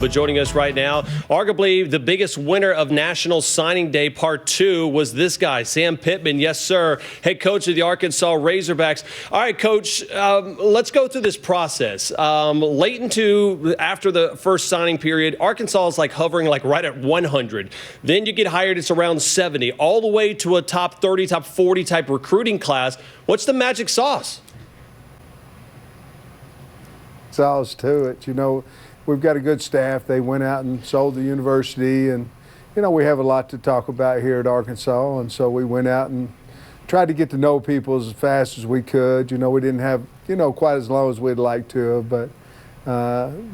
But joining us right now, arguably the biggest winner of National Signing Day Part 2 was this guy, Sam Pittman. Yes, sir. Head coach of the Arkansas Razorbacks. All right, Coach, let's go through this process. Late into after the first signing period, Arkansas is like hovering like right at 100. Then you get hired, it's around 70, all the way to a top 30, top 40 type recruiting class. What's the magic sauce? Sauce to it, you know. We've got a good staff. They went out and sold the university, and you know we have a lot to talk about here at Arkansas, and so we went out and tried to get to know people as fast as we could. You know, we didn't have quite as long as we'd like to have, but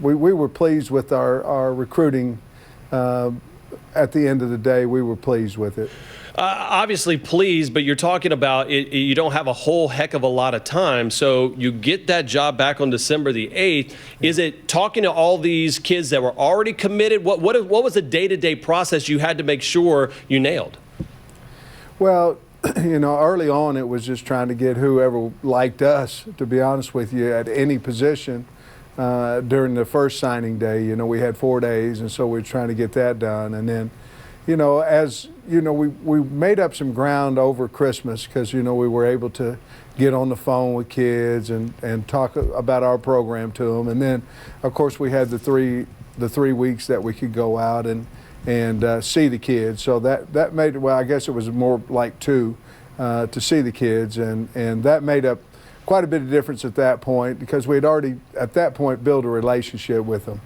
we were pleased with our recruiting. At the end of the day, we were pleased with it. Obviously pleased, but you're talking about you don't have a whole heck of a lot of time. So you get that job back on December the 8th. Is it talking to all these kids that were already committed? What was the day-to-day process you had to make sure you nailed? Well, early on it was just trying to get whoever liked us, to be honest with you, at any position during the first signing day. We had 4 days, and so we were trying to get that done. And then, we made up some ground over Christmas because, we were able to get on the phone with kids and talk about our program to them. And then, of course, we had the three weeks that we could go out and see the kids. So that made it, well, I guess it was more like 2 to see the kids. And that made up quite a bit of difference at that point because we had already, at that point, built a relationship with them.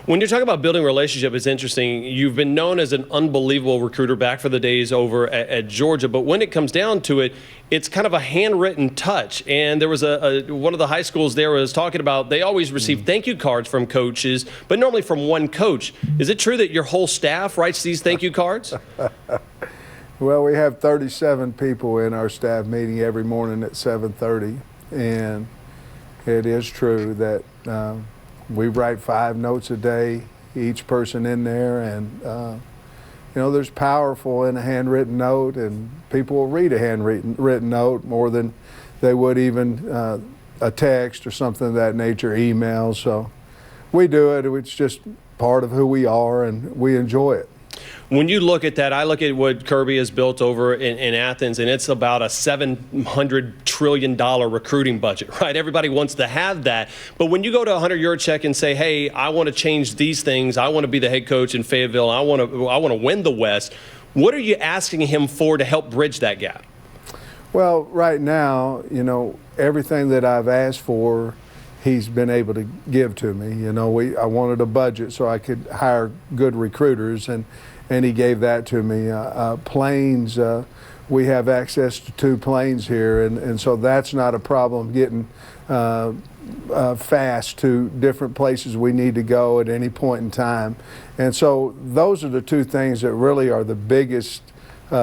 When you're talking about building a relationship, it's interesting. You've been known as an unbelievable recruiter back for the days over at Georgia, but when it comes down to it, it's kind of a handwritten touch. And there was one of the high schools there was talking about they always receive thank you cards from coaches, but normally from one coach. Is it true that your whole staff writes these thank you cards? Well, we have 37 people in our staff meeting every morning at 7:30, and it is true that we write 5 notes a day, each person in there, and there's powerful in a handwritten note, and people will read a handwritten note more than they would even a text or something of that nature, email. So we do it. It's just part of who we are, and we enjoy it. When you look at that, I look at what Kirby has built over in Athens, and it's about a $700 trillion recruiting budget, right? Everybody wants to have that. But when you go to a Hunter Yurachek and say, hey, I want to change these things, I want to be the head coach in Fayetteville, I want to win the West, what are you asking him for to help bridge that gap? Well, right now, everything that I've asked for, he's been able to give to me. I wanted a budget so I could hire good recruiters, and he gave that to me. Planes, we have access to 2 planes here, and so that's not a problem getting fast to different places we need to go at any point in time. And so those are the 2 things that really are the biggest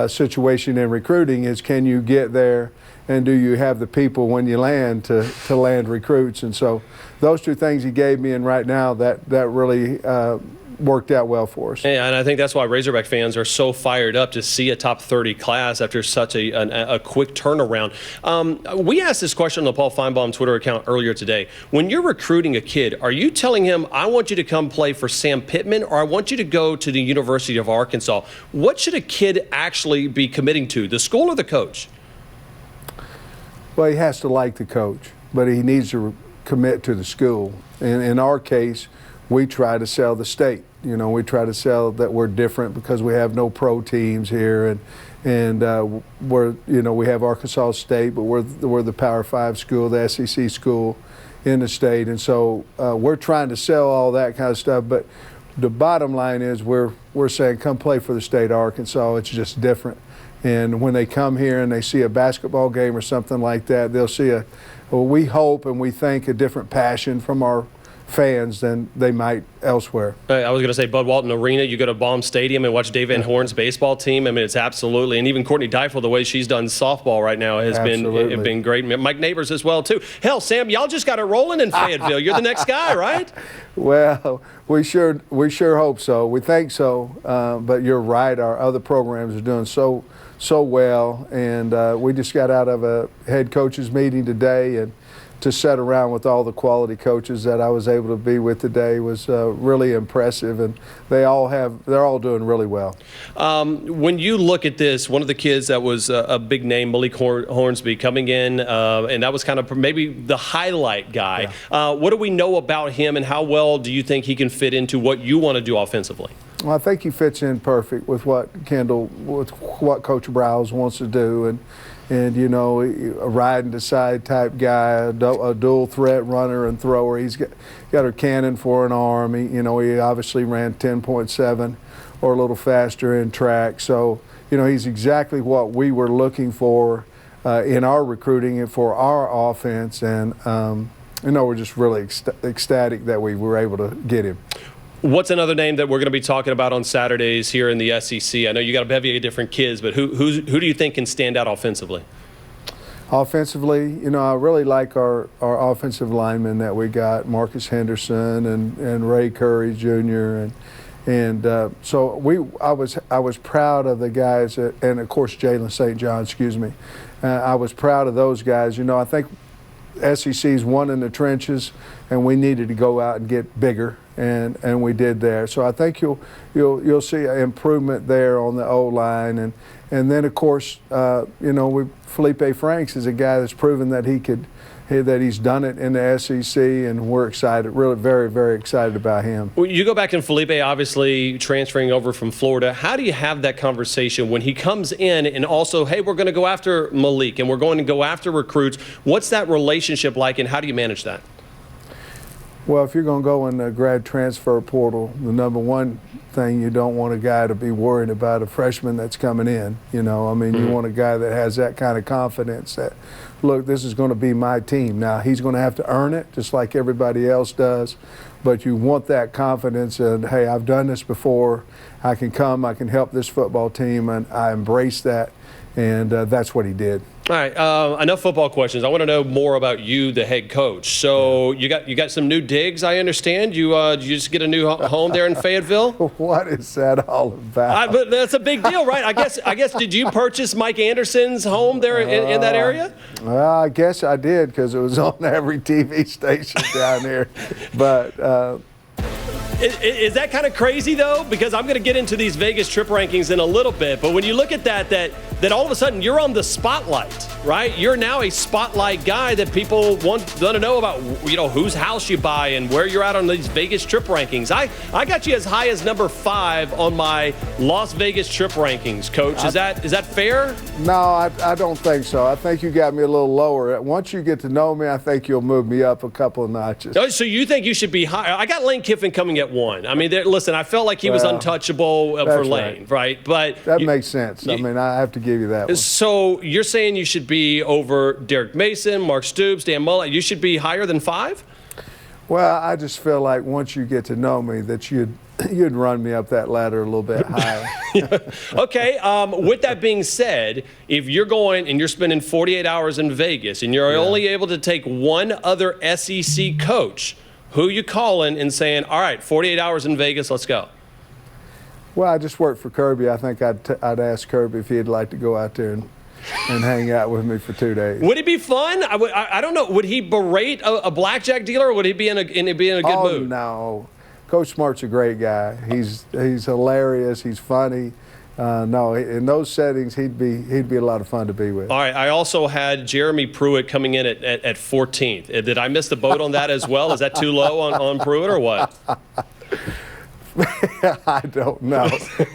situation in recruiting is can you get there and do you have the people when you land to land recruits? And so those 2 things he gave me, and right now that really worked out well for us. Yeah, and I think that's why Razorback fans are so fired up to see a top 30 class after such a quick turnaround. We asked this question on the Paul Feinbaum Twitter account earlier today. When you're recruiting a kid, are you telling him, I want you to come play for Sam Pittman, or I want you to go to the University of Arkansas? What should a kid actually be committing to, the school or the coach? Well, he has to like the coach, but he needs to commit to the school. And in our case, we try to sell the state. We try to sell that we're different because we have no pro teams here, and we have Arkansas State, but we're the Power 5 school, the SEC school in the state, and so we're trying to sell all that kind of stuff. But the bottom line is we're saying come play for the state of Arkansas. It's just different. And when they come here and they see a basketball game or something like that, they'll see we hope and we think a different passion from our fans than they might elsewhere. I was going to say Bud Walton Arena. You go to Baum Stadium and watch Dave Van Horn's baseball team. I mean, it's absolutely, and even Courtney Deifel, the way she's done softball right now has been great. Mike Neighbors as well too. Hell, Sam, y'all just got it rolling in Fayetteville. You're the next guy, right? Well, we sure hope so. We think so. But you're right. Our other programs are doing so well, and we just got out of a head coaches meeting today, and to sit around with all the quality coaches that I was able to be with today was really impressive, and they're all doing really well. When you look at this, one of the kids that was a big name, Malik Hornsby, coming in, and that was kind of maybe the highlight guy. Yeah. What do we know about him, and how well do you think he can fit into what you want to do offensively? Well, I think he fits in perfect with what Coach Browse wants to do, and you know, a ride and decide type guy, a dual threat runner and thrower. He's got a cannon for an arm. He obviously ran 10.7 or a little faster in track. So, he's exactly what we were looking for in our recruiting and for our offense. And, we're just really ecstatic that we were able to get him. What's another name that we're going to be talking about on Saturdays here in the SEC? I know you got a bevy of different kids, but who do you think can stand out offensively? Offensively, I really like our offensive linemen that we got, Marcus Henderson and Ray Curry Jr. So I was proud of the guys, and of course Jalen St. John. I was proud of those guys. I think SEC's won in the trenches, and we needed to go out and get bigger, and we did there. So I think you'll see an improvement there on the O-line, and then of course Felipe Franks is a guy that's proven that he's done it in the SEC, and we're excited, really very, very excited about him. Well, you go back and Felipe obviously transferring over from Florida. How do you have that conversation when he comes in and also, hey, we're going to go after Malik and we're going to go after recruits? What's that relationship like, and how do you manage that? Well, if you're going to go in the grad transfer portal, the number one thing, you don't want a guy to be worried about a freshman that's coming in. You want a guy that has that kind of confidence that, look, this is going to be my team. Now, he's going to have to earn it just like everybody else does, but you want that confidence and, hey, I've done this before. I can come, I can help this football team, and I embrace that, and that's what he did. All right, enough football questions. I want to know more about you, the head coach. So you got some new digs, I understand. You just get a new home there in Fayetteville? What is that all about? But that's a big deal, right? I guess did you purchase Mike Anderson's home there in that area? Well, I guess I did, because it was on every TV station down there. But is that kind of crazy, though? Because I'm going to get into these Vegas trip rankings in a little bit. But when you look at that all of a sudden you're on the spotlight, right? You're now a spotlight guy that people want to know about, whose house you buy and where you're at on these Vegas trip rankings. I got you as high as number 5 on my Las Vegas trip rankings, Coach. Is that fair? No, I don't think so. I think you got me a little lower. Once you get to know me, I think you'll move me up a couple of notches. Oh, so you think you should be higher? I got Lane Kiffin coming at 1. I mean, listen, I felt like he was untouchable for Lane, right? But that makes sense. I have to give you that one. So you're saying you should be over Derek Mason, Mark Stoops, Dan Mullen. You should be higher than 5? Well, I just feel like once you get to know me that you'd run me up that ladder a little bit higher. Okay. With that being said, if you're going and you're spending 48 hours in Vegas and you're only able to take one other SEC coach, who you calling and saying, all right, 48 hours in Vegas, let's go? Well, I just worked for Kirby. I think I'd ask Kirby if he'd like to go out there and hang out with me for 2 days. Would it be fun? I don't know. Would he berate a blackjack dealer, or would he be in a good mood? Oh, no. Coach Smart's a great guy. He's hilarious. He's funny. No, in those settings, he'd be a lot of fun to be with. All right. I also had Jeremy Pruitt coming in at 14th. Did I miss the boat on that as well? Is that too low on Pruitt or what? I don't know.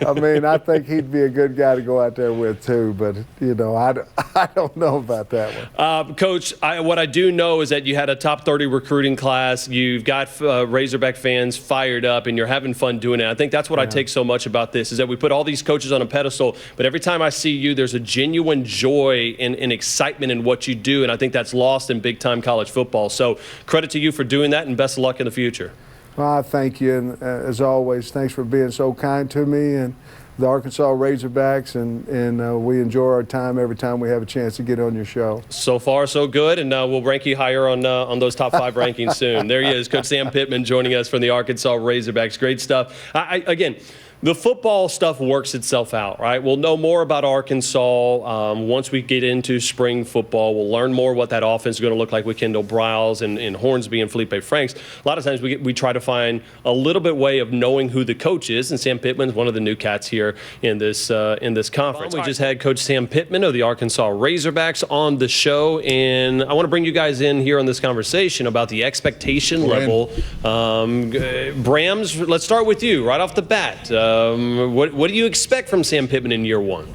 I think he'd be a good guy to go out there with too, but I don't know about that one. Coach, what I do know is that you had a top 30 recruiting class. You've got Razorback fans fired up, and you're having fun doing it. I think that's what I take so much about this, is that we put all these coaches on a pedestal, but every time I see you, there's a genuine joy and excitement in what you do, and I think that's lost in big-time college football. So credit to you for doing that, and best of luck in the future. Well, I thank you, and as always, thanks for being so kind to me and the Arkansas Razorbacks, and we enjoy our time every time we have a chance to get on your show. So far, so good, and we'll rank you higher on those top 5 rankings soon. There he is, Coach Sam Pittman, joining us from the Arkansas Razorbacks. Great stuff. Again, The football stuff works itself out, right? We'll know more about Arkansas once we get into spring football. We'll learn more what that offense is going to look like with Kendall Briles and Hornsby and Felipe Franks. A lot of times we try to find a little bit way of knowing who the coach is, and Sam Pittman's one of the new cats here in this conference. We just had Coach Sam Pittman of the Arkansas Razorbacks on the show, and I want to bring you guys in here on this conversation about the expectation level. Brams, let's start with you right off the bat. What do you expect from Sam Pittman in year one?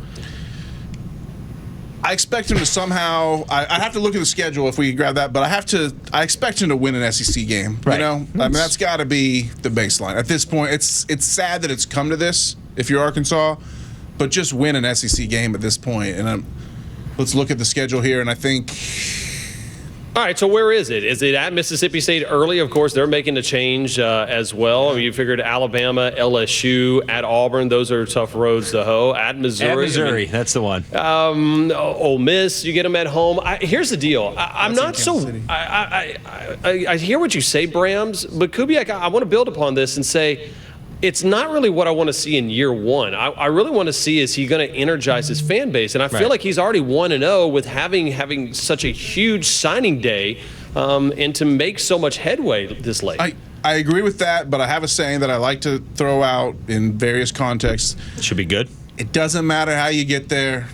I expect him to somehow. I have to look at the schedule if we grab that, but I expect him to win an SEC game. Right. You know, I mean that's got to be the baseline at this point. It's sad that it's come to this if you're Arkansas, but just win an SEC game at this point. And let's look at the schedule here, and I think. All right, so where is it? Is it at Mississippi State early? Of course, they're making a change as well. I mean, you figured Alabama, LSU, at Auburn, those are tough roads to hoe. At Missouri. At Missouri, that's the one. Ole Miss, you get them at home. Here's the deal. I'm not so – I hear what you say, Brams, but Kubiak, I want to build upon this and say – it's not really what I want to see in year one. I really want to see, is he going to energize his fan base? And I feel like he's already 1-0 with having such a huge signing day and to make so much headway this late. I agree with that, but I have a saying that I like to throw out in various contexts. Should be good. It doesn't matter how you get there.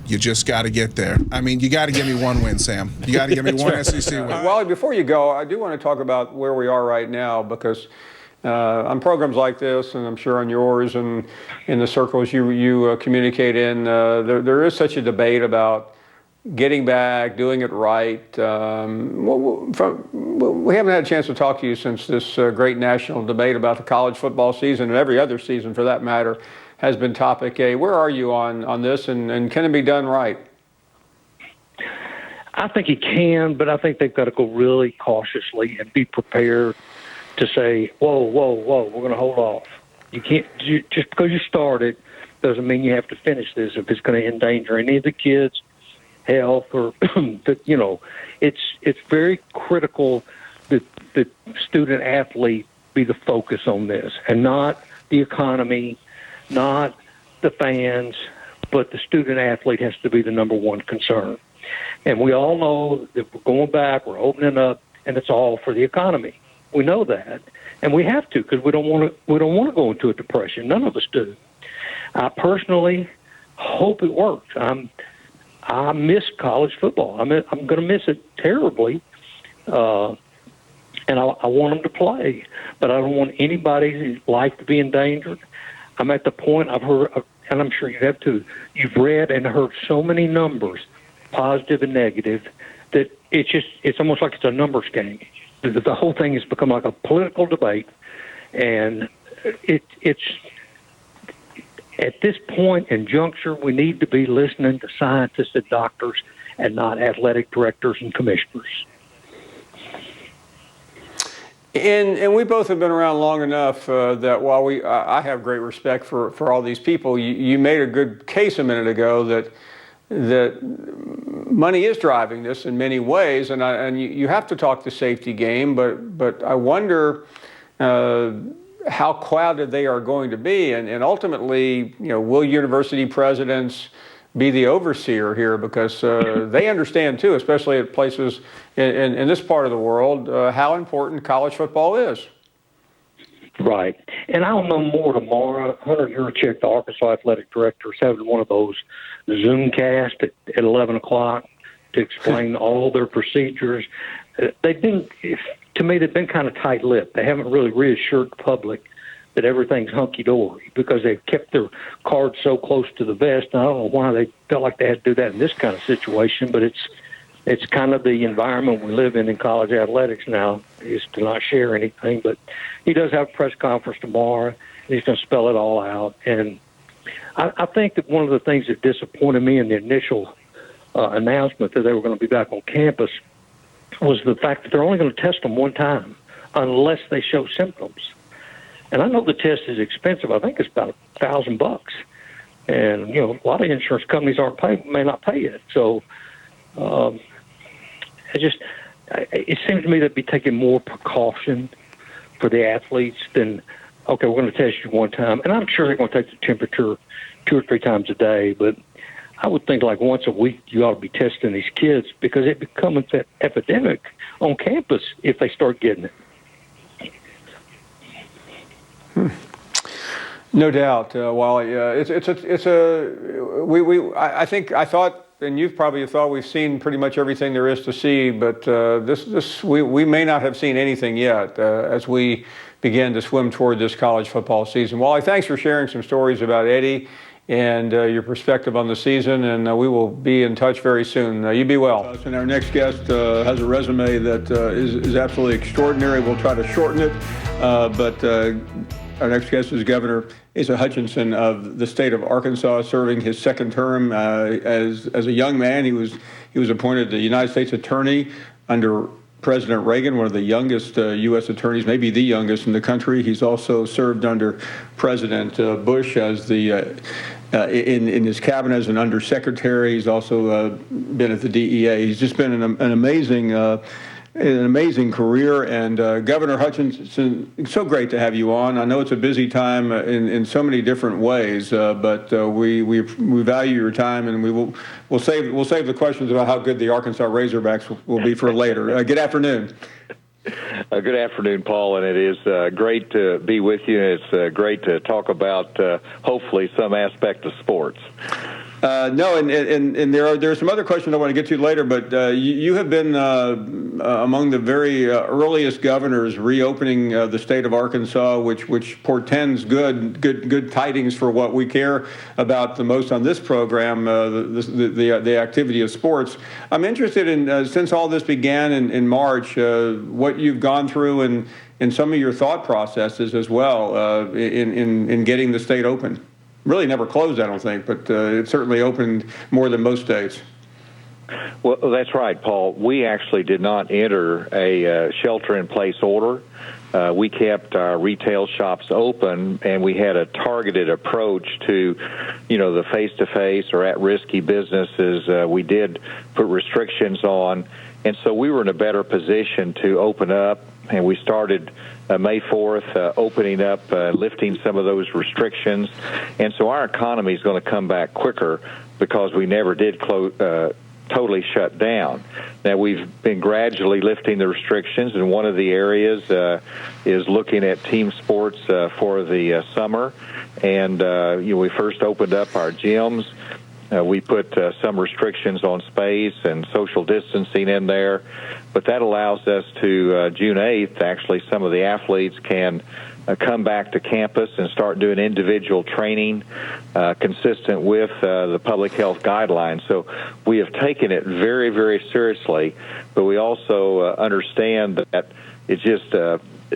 You just got to get there. I mean, you got to give me one win, Sam. You got to give me one SEC win. Wally, before you go, I do want to talk about where we are right now because on programs like this, and I'm sure on yours and in the circles you communicate in, there is such a debate about getting back, doing it right. We haven't had a chance to talk to you since this great national debate about the college football season and every other season for that matter has been topic A. Where are you on this, and can it be done right? I think it can, but I think they've got to go really cautiously and be prepared to say, whoa, we're going to hold off. You can't, just because you started doesn't mean you have to finish this if it's going to endanger any of the kids' health or, you know, it's very critical that the student athlete be the focus on this and not the economy, not the fans, but the student athlete has to be the number one concern. And we all know that we're going back, we're opening up, and it's all for the economy. We know that, and we have to because we don't want to go into a depression. None of us do. I personally hope it works. I miss college football. I'm going to miss it terribly, and I want them to play, but I don't want anybody's life to be endangered. I'm at the point I've heard, and I'm sure you have too. You've read and heard so many numbers, positive and negative, that it's almost like it's a numbers game. The whole thing has become like a political debate, and it's at this point and juncture, we need to be listening to scientists and doctors and not athletic directors and commissioners. And we both have been around long enough that while I have great respect for all these people, you made a good case a minute ago that money is driving this in many ways, and you have to talk the safety game, but I wonder how clouded they are going to be, and ultimately, you know, will university presidents be the overseer here because they understand too, especially at places in this part of the world, how important college football is. Right. And I'll know more tomorrow. Hunter Yurchek, the Arkansas athletic director, is having one of those Zoom casts at 11 o'clock to explain all their procedures. They've been kind of tight-lipped. They haven't really reassured the public that everything's hunky-dory because they've kept their cards so close to the vest. And I don't know why they felt like they had to do that in this kind of situation, but it's kind of the environment we live in college athletics now, is to not share anything. But he does have a press conference tomorrow, and he's going to spell it all out. And I think that one of the things that disappointed me in the initial announcement that they were going to be back on campus was the fact that they're only going to test them one time unless they show symptoms. And I know the test is expensive. I think it's about $1,000. And, you know, a lot of insurance companies may not pay it. So it seems to me they'd be taking more precaution for the athletes than okay, we're going to test you one time. And I'm sure they're going to take the temperature 2 or 3 times a day, but I would think like once a week you ought to be testing these kids because it becomes an epidemic on campus if they start getting it. No doubt, Wally. I thought, and you've probably thought we've seen pretty much everything there is to see, but we may not have seen anything yet as we begin to swim toward this college football season. Wally, thanks for sharing some stories about Eddie and your perspective on the season, and we will be in touch very soon. You be well. And our next guest has a resume that is absolutely extraordinary. We'll try to shorten it, but our next guest is Governor Asa Hutchinson of the state of Arkansas, serving his second term as a young man. He was appointed the United States Attorney under President Reagan, one of the youngest U.S. attorneys, maybe the youngest in the country. He's also served under President Bush as the in his cabinet as an undersecretary. He's also been at the DEA. He's just been an amazing career. And Governor Hutchinson, it's so great to have you on. I know it's a busy time in so many different ways, but we value your time, and we'll save the questions about how good the Arkansas Razorbacks will be for later. Good afternoon. Good afternoon, Paul, and it is great to be with you. It's great to talk about hopefully some aspect of sports. No, and there are some other questions I want to get to later, but you have been among the very earliest governors reopening the state of Arkansas, which portends good tidings for what we care about the most on this program, the activity of sports. I'm interested in, since all this began in March, what you've gone through and some of your thought processes as well in getting the state open. Really never closed, I don't think, but it certainly opened more than most states. Well, that's right, Paul. We actually did not enter a shelter-in-place order. We kept our retail shops open, and we had a targeted approach to, the face-to-face or at-risky businesses. We did put restrictions on, and so we were in a better position to open up, and we started May 4th, opening up, lifting some of those restrictions. And so our economy is going to come back quicker because we never did totally shut down. Now, we've been gradually lifting the restrictions, and one of the areas is looking at team sports for the summer. And we first opened up our gyms. We put some restrictions on space and social distancing in there, but that allows us to, June 8th, actually, some of the athletes can come back to campus and start doing individual training consistent with the public health guidelines. So we have taken it very, very seriously, but we also understand that it's just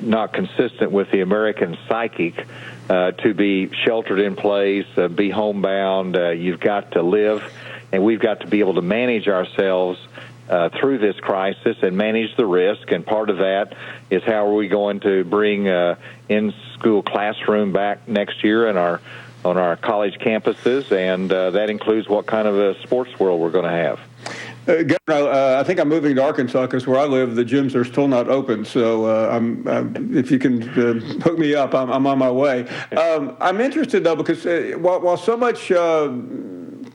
not consistent with the American psychic to be sheltered in place, be homebound. You've got to live, and we've got to be able to manage ourselves through this crisis and manage the risk. And part of that is how are we going to bring in-school classroom back next year on our college campuses, and that includes what kind of a sports world we're going to have. Governor, I think I'm moving to Arkansas because where I live, the gyms are still not open. So if you can hook me up, I'm on my way. I'm interested, though, because while so much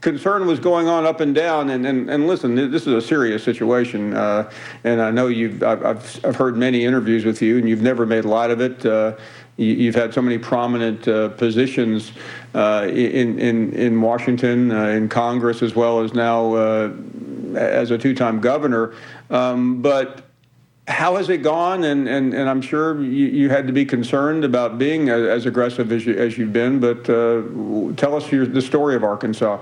concern was going on up and down, and listen, this is a serious situation, and I know I've heard many interviews with you, and you've never made light of it. You've had so many prominent positions in Washington, in Congress, as well as now as a two-time governor. But how has it gone? And I'm sure you had to be concerned about being as aggressive as you've been. But tell us the story of Arkansas.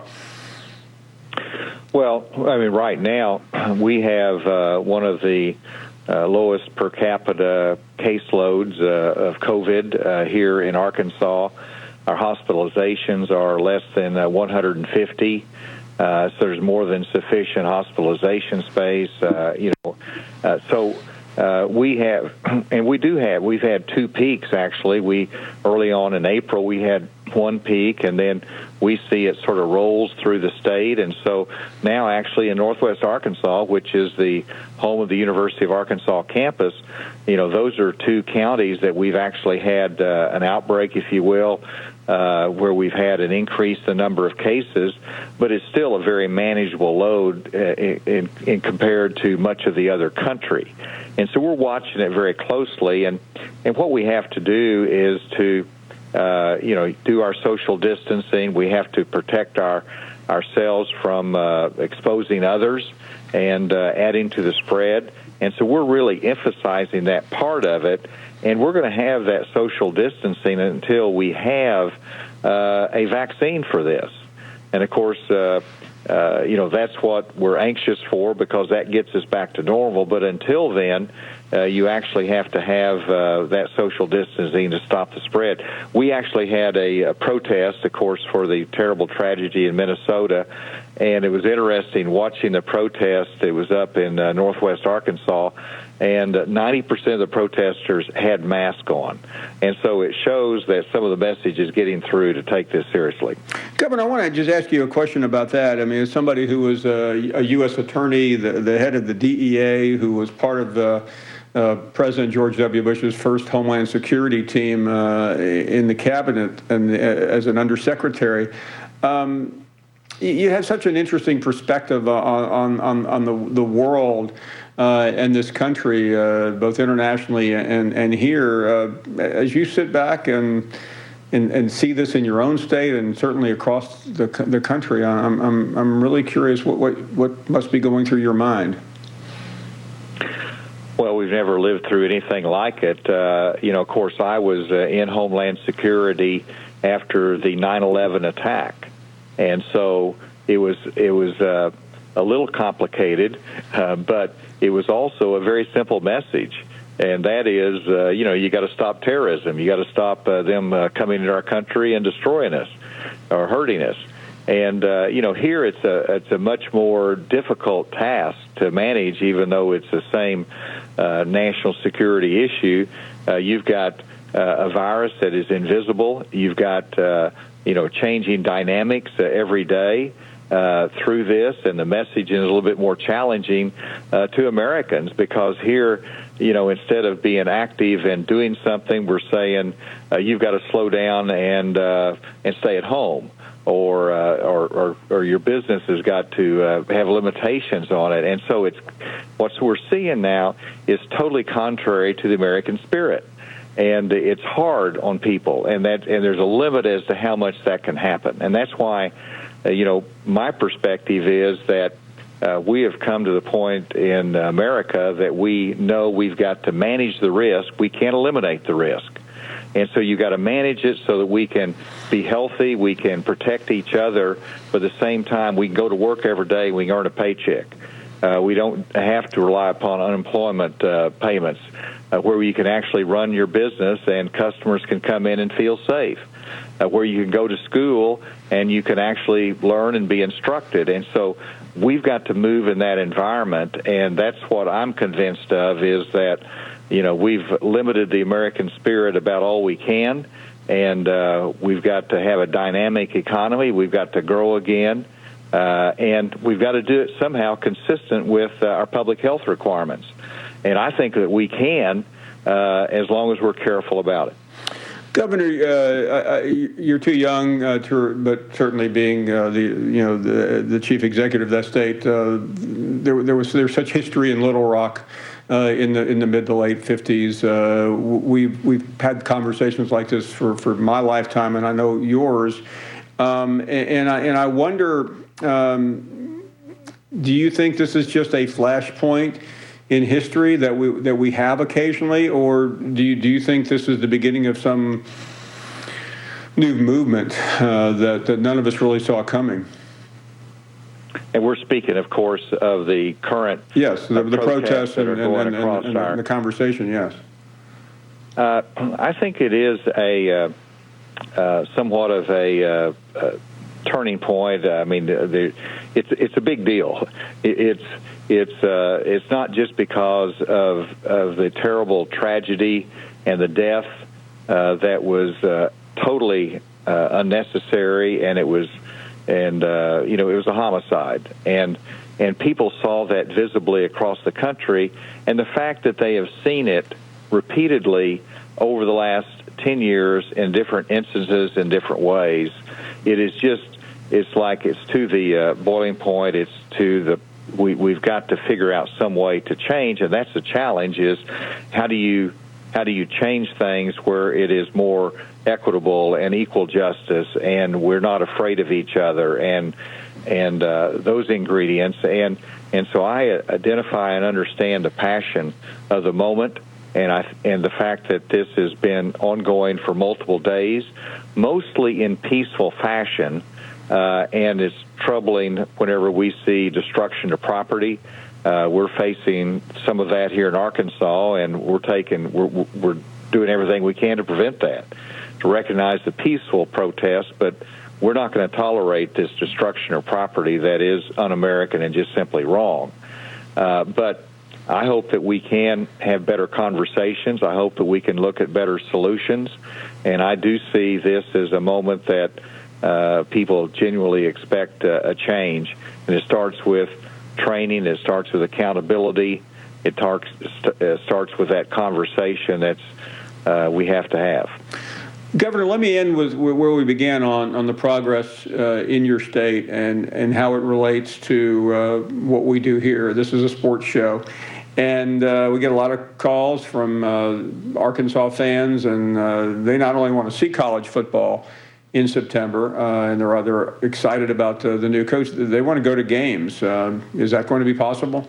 Well, I mean, right now we have one of the lowest per capita caseloads of COVID here in Arkansas. Our hospitalizations are less than 150. So there's more than sufficient hospitalization space. So we have, and we've had two peaks actually. Early on in April we had one peak, and then we see it sort of rolls through the state. And so now actually in Northwest Arkansas, which is the home of the University of Arkansas campus, those are two counties that we've actually had an outbreak, if you will, where we've had an increase in the number of cases, but it's still a very manageable load in compared to much of the other country. And so we're watching it very closely, and what we have to do is to do our social distancing. We have to protect ourselves from exposing others and adding to the spread. And so we're really emphasizing that part of it, and we're going to have that social distancing until we have a vaccine for this. And of course, that's what we're anxious for, because that gets us back to normal. But until then, you actually have to have that social distancing to stop the spread. We actually had a protest, of course, for the terrible tragedy in Minnesota, and it was interesting watching the protest. It was up in Northwest Arkansas, and 90% of the protesters had masks on. And so it shows that some of the message is getting through to take this seriously. Governor, I want to just ask you a question about that. I mean, as somebody who was a U.S. attorney, the head of the DEA, who was part of President George W. Bush's first Homeland Security team in the cabinet and as an undersecretary, you have such an interesting perspective on the world and this country, both internationally and here. As you sit back and see this in your own state and certainly across the country, I'm really curious what must be going through your mind. Well, we've never lived through anything like it. Of course, I was in Homeland Security after the 9/11 attack, and so it was a little complicated, but it was also a very simple message, and that is, you got to stop terrorism. You got to stop them coming into our country and destroying us or hurting us. And here it's a much more difficult task to manage, even though it's the same national security issue. You've got a virus that is invisible. You've got changing dynamics every day through this, and the message is a little bit more challenging to Americans, because here, instead of being active and doing something, we're saying you've got to slow down and stay at home. Or your business has got to have limitations on it. And so what we're seeing now is totally contrary to the American spirit. And it's hard on people, and there's a limit as to how much that can happen. And that's why, my perspective is that we have come to the point in America that we know we've got to manage the risk. We can't eliminate the risk. And so you got to manage it so that we can be healthy, we can protect each other, but at the same time we can go to work every day, we can earn a paycheck. We don't have to rely upon unemployment payments, where you can actually run your business and customers can come in and feel safe, where you can go to school and you can actually learn and be instructed. And so we've got to move in that environment, and that's what I'm convinced of, is that we've limited the American spirit about all we can, and we've got to have a dynamic economy. We've got to grow again, and we've got to do it somehow consistent with our public health requirements. And I think that we can, as long as we're careful about it. Governor, you're too young, but certainly being the chief executive of that state, there's such history in Little Rock. In the mid to late 50s, we've had conversations like this for my lifetime, and I know yours. And I wonder, do you think this is just a flashpoint in history that we have occasionally, or do you think this is the beginning of some new movement that none of us really saw coming? And we're speaking, of course, of the current yes, the protests and the conversation. Yes, I think it is a somewhat of a turning point. I mean, it's a big deal. It's not just because of the terrible tragedy and the death that was totally unnecessary, and it was a homicide, and people saw that visibly across the country, and the fact that they have seen it repeatedly over the last 10 years in different instances in different ways, it's like it's to the boiling point. It's to the we've got to figure out some way to change, and that's the challenge: is how do you change things where it is more equitable and equal justice, and we're not afraid of each other, and those ingredients, and so I identify and understand the passion of the moment, and the fact that this has been ongoing for multiple days, mostly in peaceful fashion, and it's troubling whenever we see destruction of property. We're facing some of that here in Arkansas, and we're doing everything we can to prevent that, to recognize the peaceful protest, but we're not going to tolerate this destruction of property that is un-American and just simply wrong. But I hope that we can have better conversations. I hope that we can look at better solutions, and I do see this as a moment that people genuinely expect a change, and it starts with training. It starts with accountability. It starts with that conversation that's we have to have. Governor, let me end with where we began on the progress in your state and how it relates to what we do here. This is a sports show, and we get a lot of calls from Arkansas fans, and they not only want to see college football in September, and they're excited about the new coach. They want to go to games. Is that going to be possible?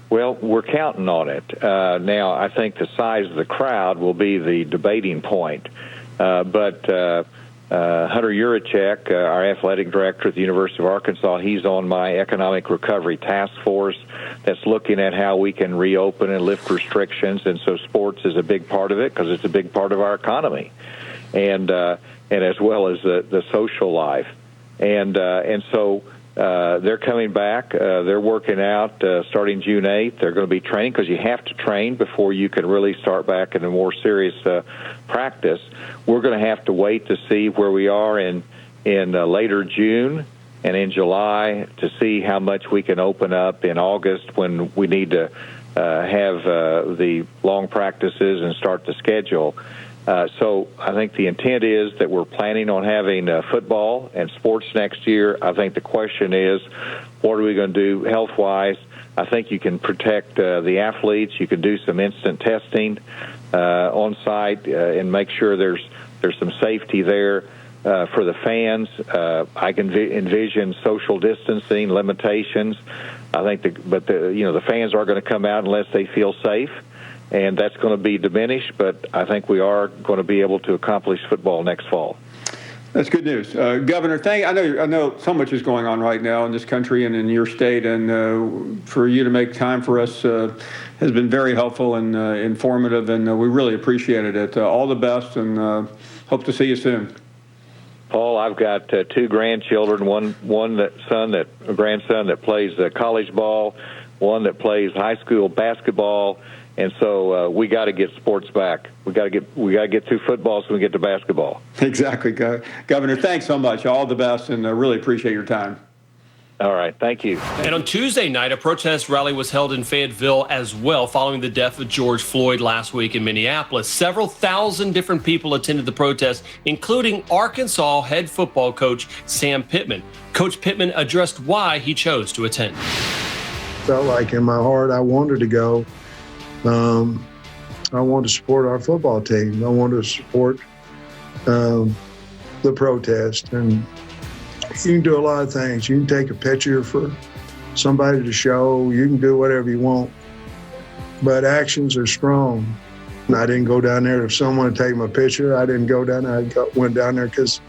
Well, we're counting on it. Now, I think the size of the crowd will be the debating point. But Hunter Yurachek, our athletic director at the University of Arkansas, he's on my economic recovery task force that's looking at how we can reopen and lift restrictions. And so sports is a big part of it because it's a big part of our economy, and as well as the social life. And so they're coming back. They're working out starting June 8th. They're going to be training because you have to train before you can really start back in a more serious practice. We're going to have to wait to see where we are in later June and in July to see how much we can open up in August when we need to have the long practices and start the schedule. So I think the intent is that we're planning on having football and sports next year. I think the question is, what are we going to do health-wise? I think you can protect the athletes. You can do some instant testing on site and make sure there's some safety there for the fans. I can envision social distancing limitations. I think the fans are going to come out unless they feel safe, and that's going to be diminished, but I think we are going to be able to accomplish football next fall. That's good news. Governor, I know so much is going on right now in this country and in your state, and for you to make time for us has been very helpful and informative, and we really appreciated it. All the best, and hope to see you soon. Paul, I've got two grandchildren, one grandson that plays college ball, one that plays high school basketball. And so we got to get sports back. We got to get through football so we get to basketball. Exactly, Governor. Thanks so much. All the best, and really appreciate your time. All right, thank you. And on Tuesday night, a protest rally was held in Fayetteville as well, following the death of George Floyd last week in Minneapolis. Several thousand different people attended the protest, including Arkansas head football coach Sam Pittman. Coach Pittman addressed why he chose to attend. Felt like in my heart I wanted to go. I want to support our football team. I want to support the protest. And you can do a lot of things. You can take a picture for somebody to show. You can do whatever you want. But actions are strong. And I didn't go down there if someone take my picture. I didn't go down there. Went down there because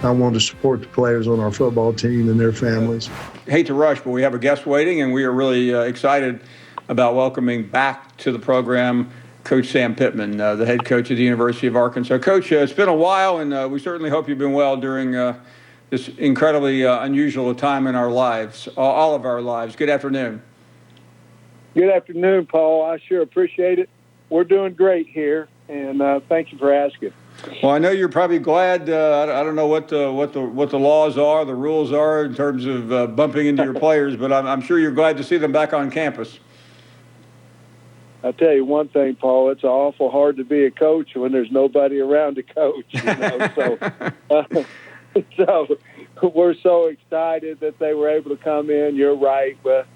I wanted to support the players on our football team and their families. Hate to rush, but we have a guest waiting, and we are really excited about welcoming back to the program Coach Sam Pittman, the head coach of the University of Arkansas. Coach, it's been a while, and we certainly hope you've been well during this incredibly unusual time in our lives, all of our lives. Good afternoon. Good afternoon, Paul. I sure appreciate it. We're doing great here. and thank you for asking. Well, I know you're probably glad. I don't know what the laws are, the rules are in terms of bumping into your players, but I'm sure you're glad to see them back on campus. I'll tell you one thing, Paul. It's awful hard to be a coach when there's nobody around to coach. So we're so excited that they were able to come in. You're right, but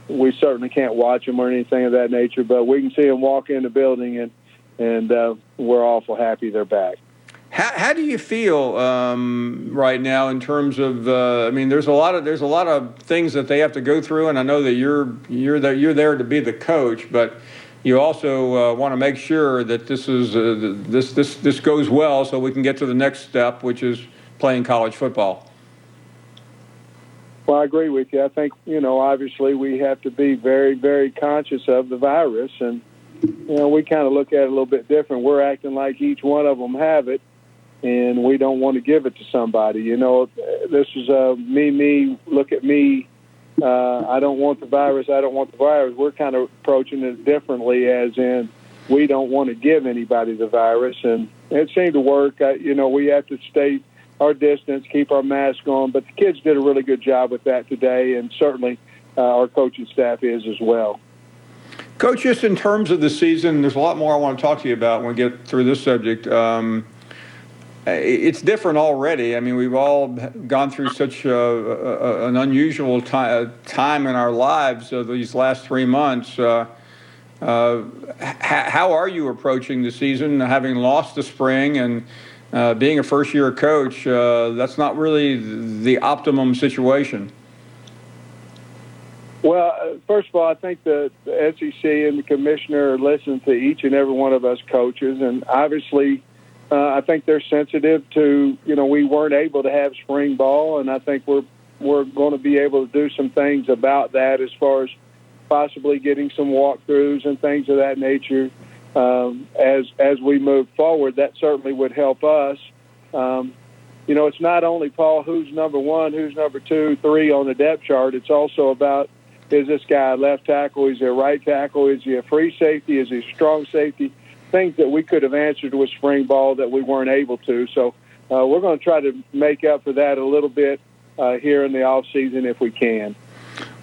we certainly can't watch them or anything of that nature. But we can see them walk in the building, and we're awful happy they're back. How do you feel right now in terms of? I mean, there's a lot of things that they have to go through, and I know that you're there to be the coach, but you also want to make sure that this goes well, so we can get to the next step, which is playing college football. Well, I agree with you. I think obviously we have to be very, very conscious of the virus, and we kind of look at it a little bit different. We're acting like each one of them have it, and we don't want to give it to somebody. This is me, look at me. I don't want the virus. I don't want the virus. We're kind of approaching it differently, as in we don't want to give anybody the virus. And it seemed to work. We have to stay our distance, keep our mask on. But the kids did a really good job with that today, and certainly our coaching staff is as well. Coach, just in terms of the season, there's a lot more I want to talk to you about when we get through this subject. It's different already. I mean, we've all gone through such an unusual time in our lives these last 3 months. How are you approaching the season, having lost the spring and being a first-year coach? That's not really the optimum situation. Well, first of all, I think the SEC and the commissioner listen to each and every one of us coaches, and obviously I think they're sensitive to, we weren't able to have spring ball, and I think we're going to be able to do some things about that as far as possibly getting some walkthroughs and things of that nature as we move forward. That certainly would help us. It's not only, Paul, who's number one, who's number 2, 3 on the depth chart. It's also about, is this guy a left tackle? Is he a right tackle? Is he a free safety? Is he a strong safety? Things that we could have answered with spring ball that we weren't able to. So we're going to try to make up for that a little bit here in the off season if we can.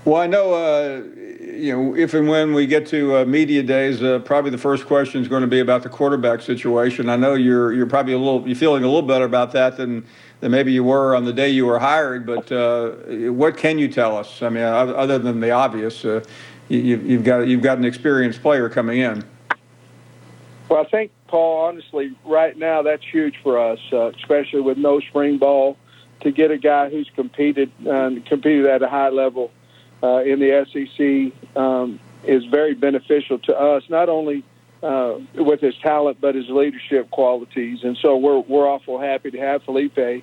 Well, I know, if and when we get to media days, probably the first question is going to be about the quarterback situation. I know you're probably you're feeling a little better about that than maybe you were on the day you were hired. But what can you tell us? I mean, other than the obvious, you've got an experienced player coming in. Well, I think, Paul, honestly, right now that's huge for us, especially with no spring ball. To get a guy who's competed at a high level in the SEC is very beneficial to us, not only with his talent but his leadership qualities. And so we're awful happy to have Felipe.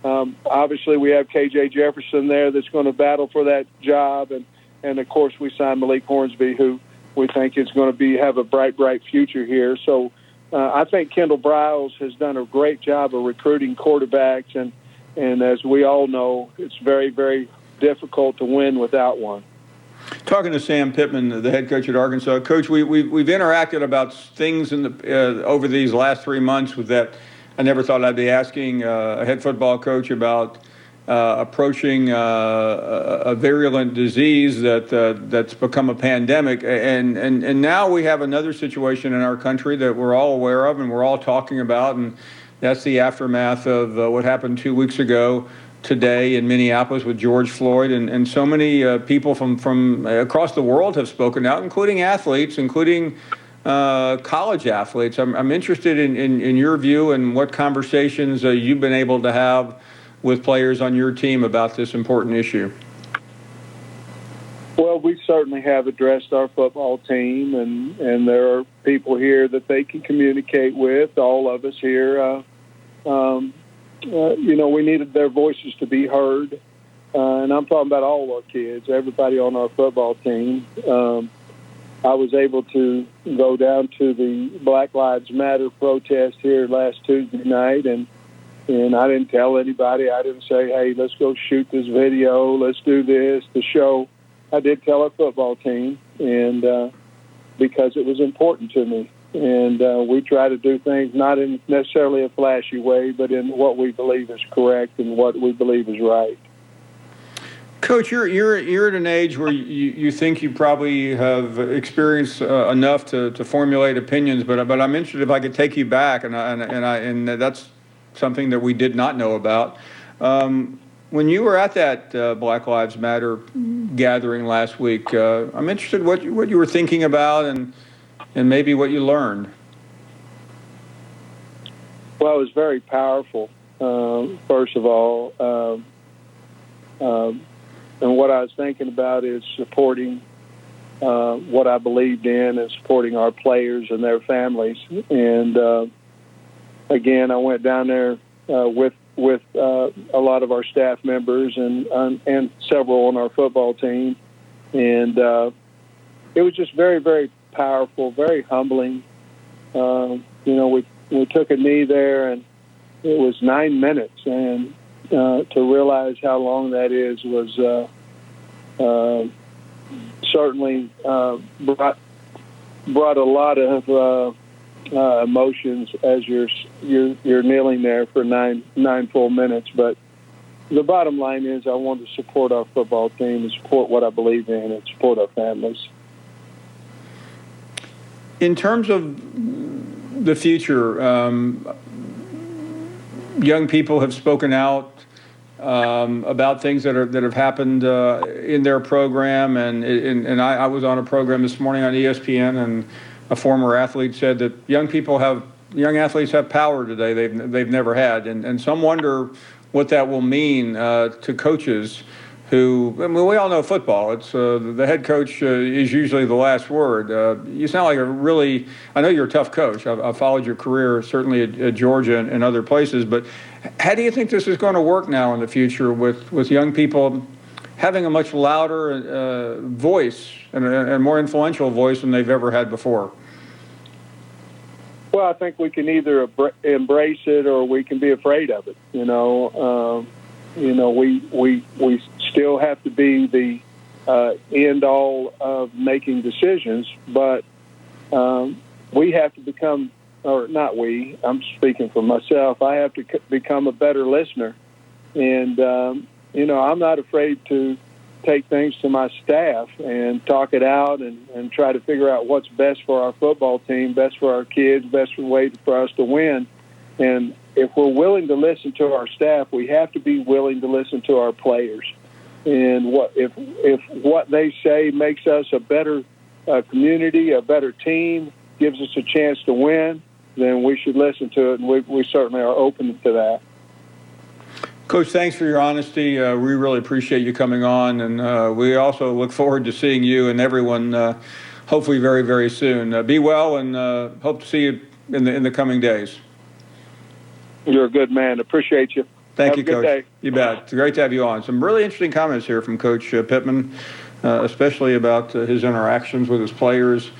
Obviously, we have KJ Jefferson there that's going to battle for that job, and of course we signed Malik Hornsby, who we think is going to have a bright future here. So I think Kendall Briles has done a great job of recruiting quarterbacks, and as we all know, it's very, very difficult to win without one. Talking to Sam Pittman, the head coach at Arkansas. Coach, we've interacted about things over these last 3 months that I never thought I'd be asking a head football coach about. Approaching a virulent disease that's become a pandemic, and now we have another situation in our country that we're all aware of and we're all talking about, and that's the aftermath of what happened 2 weeks ago today in Minneapolis with George Floyd, and so many people from across the world have spoken out, including athletes, including college athletes. I'm interested in your view and what conversations you've been able to have with players on your team about this important issue. Well, we certainly have addressed our football team, and there are people here that they can communicate with, all of us here. We needed their voices to be heard, and I'm talking about all our kids, everybody on our football team. I was able to go down to the Black Lives Matter protest here last Tuesday night, and I didn't tell anybody. I didn't say, hey, let's go shoot this video, let's do this, the show. I did tell our football team, and because it was important to me. And we try to do things not in necessarily a flashy way, but in what we believe is correct and what we believe is right. Coach, you're at an age where you think you probably have experienced enough to formulate opinions, but I'm interested if I could take you back, and that's something that we did not know about. When you were at that Black Lives Matter gathering last week, I'm interested what you were thinking about and maybe what you learned. Well, it was very powerful. First of all. And what I was thinking about is supporting what I believed in and supporting our players and their families. And again, I went down there with a lot of our staff members and several on our football team. And it was just very, very powerful, very humbling. We took a knee there, and it was 9 minutes. And to realize how long that is was certainly brought a lot of emotions as you're kneeling there for nine full minutes. But the bottom line is, I want to support our football team and support what I believe in and support our families. In terms of the future, young people have spoken out about things that have happened in their program, and I was on a program this morning on ESPN, and a former athlete said that young athletes have power today they've never had, and some wonder what that will mean to coaches who, I mean, we all know football. It's the head coach is usually the last word. You sound like I know you're a tough coach. I've followed your career certainly at Georgia and other places, but how do you think this is going to work now in the future with young people having a much louder voice and a more influential voice than they've ever had before? Well, I think we can either embrace it or we can be afraid of it. We still have to be the end all of making decisions, but we have to become, or not we, I'm speaking for myself, I have to become a better listener. And, I'm not afraid to take things to my staff and talk it out and try to figure out what's best for our football team, best for our kids, best way for us to win. And if we're willing to listen to our staff, we have to be willing to listen to our players. And if what they say makes us a better community, a better team, gives us a chance to win, then we should listen to it, and we certainly are open to that. Coach, thanks for your honesty. We really appreciate you coming on, and we also look forward to seeing you and everyone hopefully very, very soon. Be well, and hope to see you in the coming days. You're a good man. Appreciate you. Thank you, Have a good Coach. day. You bet. It's great to have you on. Some really interesting comments here from Coach Pittman, especially about his interactions with his players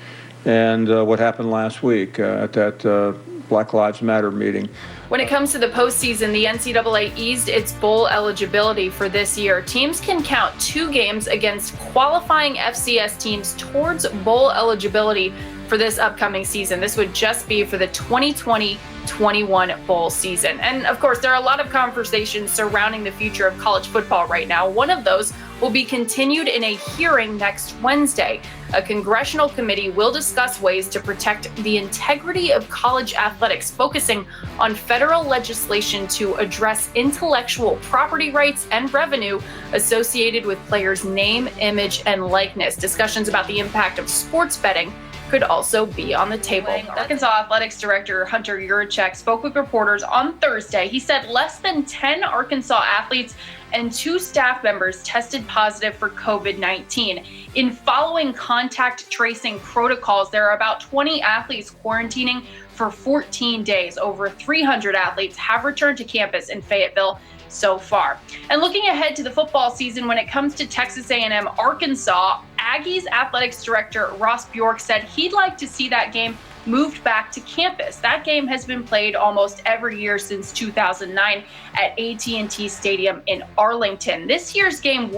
and what happened last week at that Black Lives Matter meeting. When it comes to the postseason, the NCAA eased its bowl eligibility for this year. Teams can count 2 games against qualifying FCS teams towards bowl eligibility for this upcoming season. This would just be for the 2020-21 bowl season. And of course, there are a lot of conversations surrounding the future of college football right now. One of those will be continued in a hearing next Wednesday. A congressional committee will discuss ways to protect the integrity of college athletics, focusing on federal legislation to address intellectual property rights and revenue associated with players' name, image, and likeness. Discussions about the impact of sports betting could also be on the table. Arkansas Athletics Director Hunter Yurachek spoke with reporters on Thursday. He said less than 10 Arkansas athletes and 2 staff members tested positive for COVID-19. In following contact tracing protocols, there are about 20 athletes quarantining for 14 days. Over 300 athletes have returned to campus in Fayetteville so far. And looking ahead to the football season, when it comes to Texas A&M Arkansas, Aggies Athletics Director Ross Bjork said he'd like to see that game moved back to campus. That game has been played almost every year since 2009 at AT&T Stadium in Arlington. This year's game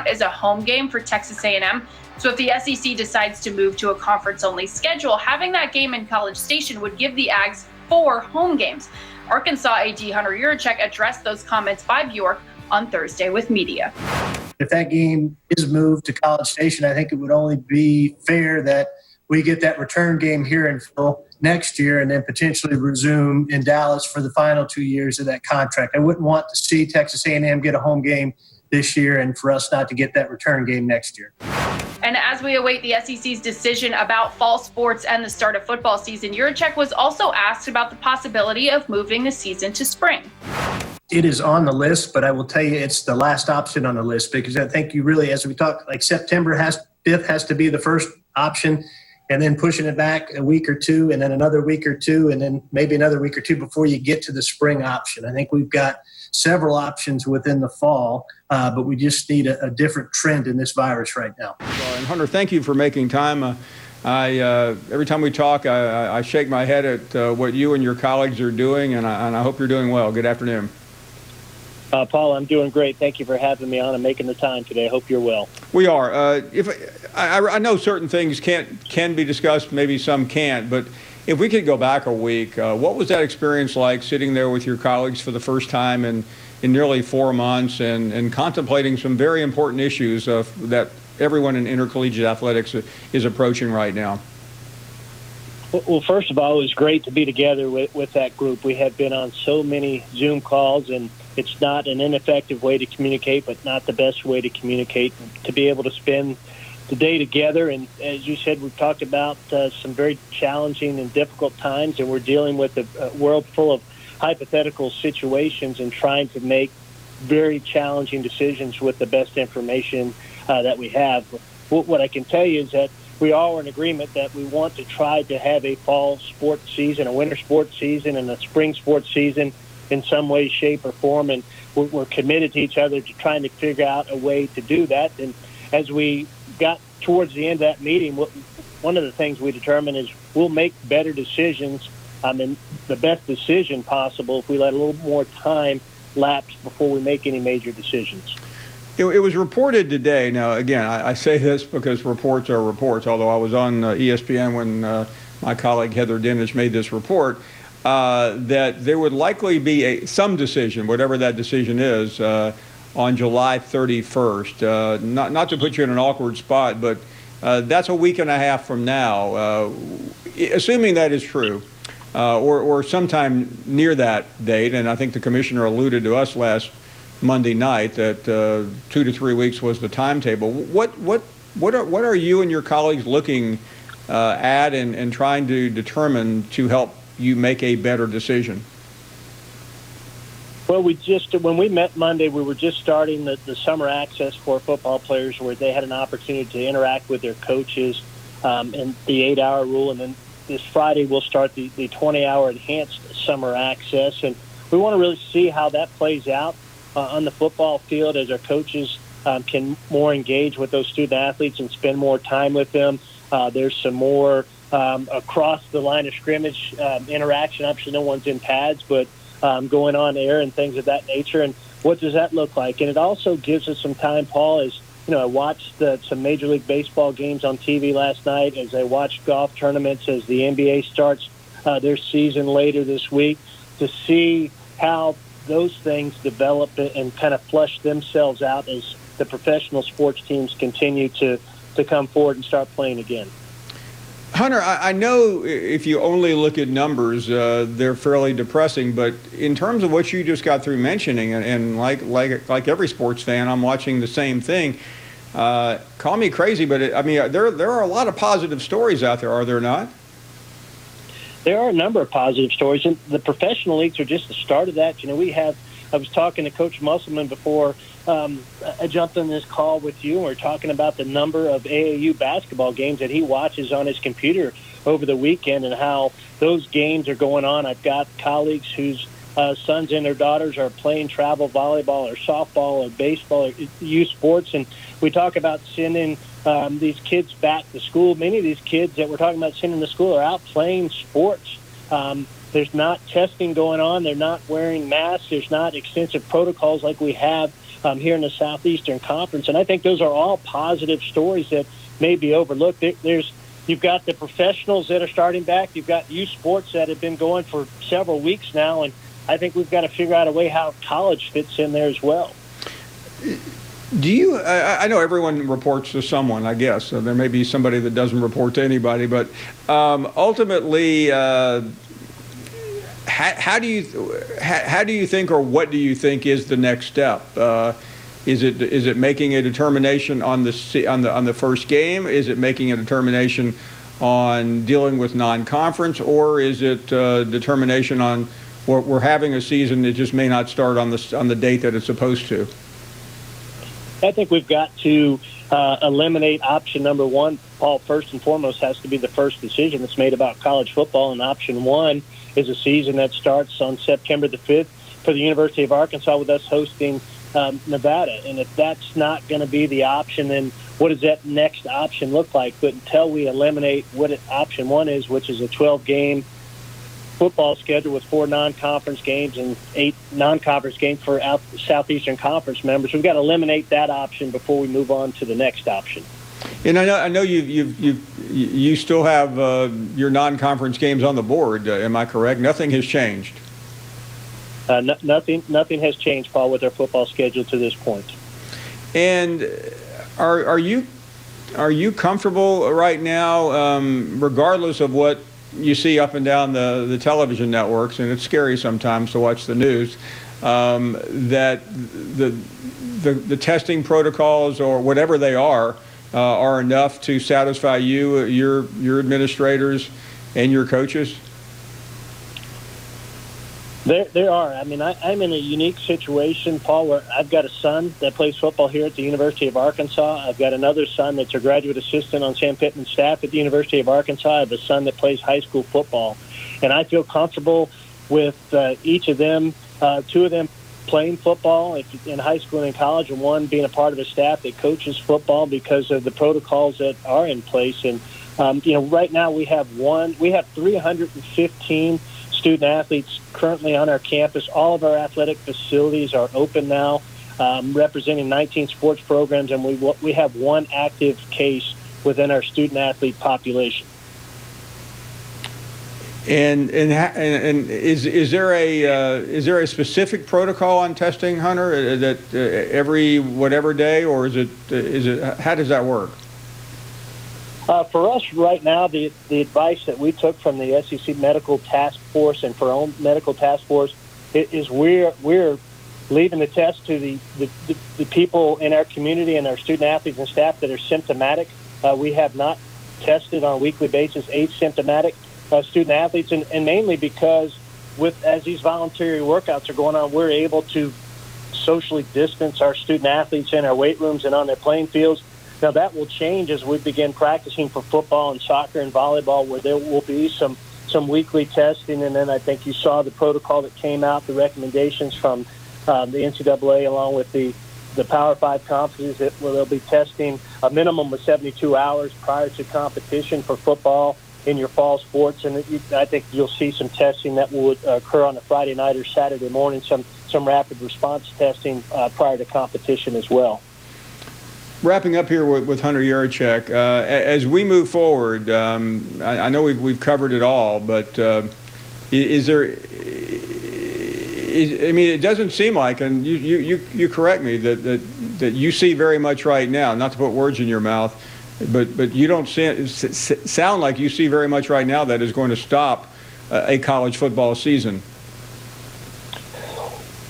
is a home game for Texas A&M. So if the SEC decides to move to a conference-only schedule, having that game in College Station would give the Ags 4 home games. Arkansas AD Hunter Yurachek addressed those comments by Bjork on Thursday with media. If that game is moved to College Station, I think it would only be fair that we get that return game here in Phil next year and then potentially resume in Dallas for the final 2 years of that contract. I wouldn't want to see Texas A&M get a home game this year and for us not to get that return game next year. And as we await the SEC's decision about fall sports and the start of football season, Yurachek was also asked about the possibility of moving the season to spring. It is on the list, but I will tell you it's the last option on the list because I think you really, as we talk, like September 5th has to be the first option, and then pushing it back a week or two, and then another week or two, and then maybe another week or two before you get to the spring option. I think we've got several options within the fall, but we just need a different trend in this virus right now. Well, and Hunter, thank you for making time. Every time we talk, I shake my head at what you and your colleagues are doing, and I hope you're doing well. Good afternoon. Paul, I'm doing great. Thank you for having me on and making the time today. I hope you're well. We are. I know certain things can be discussed, maybe some can't, but if we could go back a week, what was that experience like sitting there with your colleagues for the first time in nearly 4 months and contemplating some very important issues that everyone in intercollegiate athletics is approaching right now? Well, first of all, it was great to be together with that group. We have been on so many Zoom calls, and it's not an ineffective way to communicate, but not the best way to communicate. To be able to spend the day together, and as you said, we've talked about some very challenging and difficult times, and we're dealing with a world full of hypothetical situations and trying to make very challenging decisions with the best information that we have. What I can tell you is that we all are in agreement that we want to try to have a fall sports season, a winter sports season, and a spring sports season in some way, shape, or form, and we're committed to each other to trying to figure out a way to do that. And as we got towards the end of that meeting, one of the things we determined is we'll make better decisions and the best decision possible if we let a little more time lapse before we make any major decisions. It was reported today. Now, again, I say this because reports are reports, although I was on ESPN when my colleague Heather Dinich made this report, that there would likely be some decision, whatever that decision is, on July 31st. Not to put you in an awkward spot, but that's a week and a half from now. Assuming that is true, or sometime near that date, and I think the commissioner alluded to us last Monday night that 2 to 3 weeks was the timetable. What are you and your colleagues looking at and trying to determine to help you make a better decision? Well, when we met Monday, we were just starting the summer access for football players where they had an opportunity to interact with their coaches and the 8-hour rule. And then this Friday, we'll start the 20-hour enhanced summer access. And we want to really see how that plays out on the football field as our coaches can more engage with those student athletes and spend more time with them. There's some more across the line of scrimmage interaction. Obviously, no one's in pads, but going on air and things of that nature. And what does that look like? And it also gives us some time, Paul, as I watched some Major League Baseball games on TV last night, as I watched golf tournaments, as the NBA starts their season later this week, to see how those things develop and kind of flush themselves out as the professional sports teams continue to come forward and start playing again. Hunter, I know if you only look at numbers, they're fairly depressing, but in terms of what you just got through mentioning, and like every sports fan, I'm watching the same thing. Call me crazy, but there are a lot of positive stories out there, are there not? There are a number of positive stories, and the professional leagues are just the start of that. I was talking to Coach Musselman before I jumped on this call with you, and we're talking about the number of AAU basketball games that he watches on his computer over the weekend and how those games are going on. I've got colleagues whose sons and their daughters are playing travel volleyball or softball or baseball or youth sports, and we talk about sending these kids back to school. Many of these kids that we're talking about sending to school are out playing sports. There's not testing going on. They're not wearing masks. There's not extensive protocols like we have here in the Southeastern Conference. And I think those are all positive stories that may be overlooked. You've got the professionals that are starting back. You've got youth sports that have been going for several weeks now. And I think we've got to figure out a way how college fits in there as well. Do you? I know everyone reports to someone, I guess. So there may be somebody that doesn't report to anybody, but ultimately, how do you think, or what do you think is the next step? Is it making a determination on the first game? Is it making a determination on dealing with non-conference, or is it determination on we're having a season that just may not start on the date that it's supposed to? I think we've got to eliminate option number one. Paul, first and foremost, has to be the first decision that's made about college football, and option one is a season that starts on September the 5th for the University of Arkansas, with us hosting Nevada. And if that's not going to be the option, then what does that next option look like? But until we eliminate what option one is, which is a 12-game football schedule with 4 non-conference games and 8 non-conference games for Southeastern Conference members, we've got to eliminate that option before we move on to the next option. And I know you still have your non-conference games on the board. Am I correct? Nothing has changed. Nothing has changed, Paul, with our football schedule to this point. And are you comfortable right now, regardless of what you see up and down the television networks, and it's scary sometimes to watch the news, that the testing protocols, or whatever they are enough to satisfy you, your administrators, and your coaches? There are. I mean, I'm in a unique situation, Paul, where I've got a son that plays football here at the University of Arkansas. I've got another son that's a graduate assistant on Sam Pittman's staff at the University of Arkansas. I have a son that plays high school football. And I feel comfortable with each of them, 2 of them playing football in high school and in college, and one being a part of a staff that coaches football because of the protocols that are in place. And, right now we have 315 student athletes currently on our campus. All of our athletic facilities are open now, representing 19 sports programs, and we have 1 active case within our student athlete population. And is there a specific protocol on testing, Hunter, that every whatever day, or is it how does that work? For us right now, the advice that we took from the SEC Medical Task Force and for our own medical task force is we're leaving the test to the people in our community and our student athletes and staff that are symptomatic. We have not tested on a weekly basis asymptomatic student athletes, and mainly because as these voluntary workouts are going on, we're able to socially distance our student athletes in our weight rooms and on their playing fields. Now, that will change as we begin practicing for football and soccer and volleyball, where there will be some weekly testing. And then I think you saw the protocol that came out, the recommendations from the NCAA, along with the Power 5 conferences, where they'll be testing a minimum of 72 hours prior to competition for football in your fall sports. And I think you'll see some testing that will occur on a Friday night or Saturday morning, some rapid response testing prior to competition as well. Wrapping up here with Hunter Yurachek, as we move forward, I know we've covered it all, but is there? I mean, it doesn't seem like, and you correct me, that you see very much right now. Not to put words in your mouth, but you don't sound like you see very much right now that is going to stop a college football season.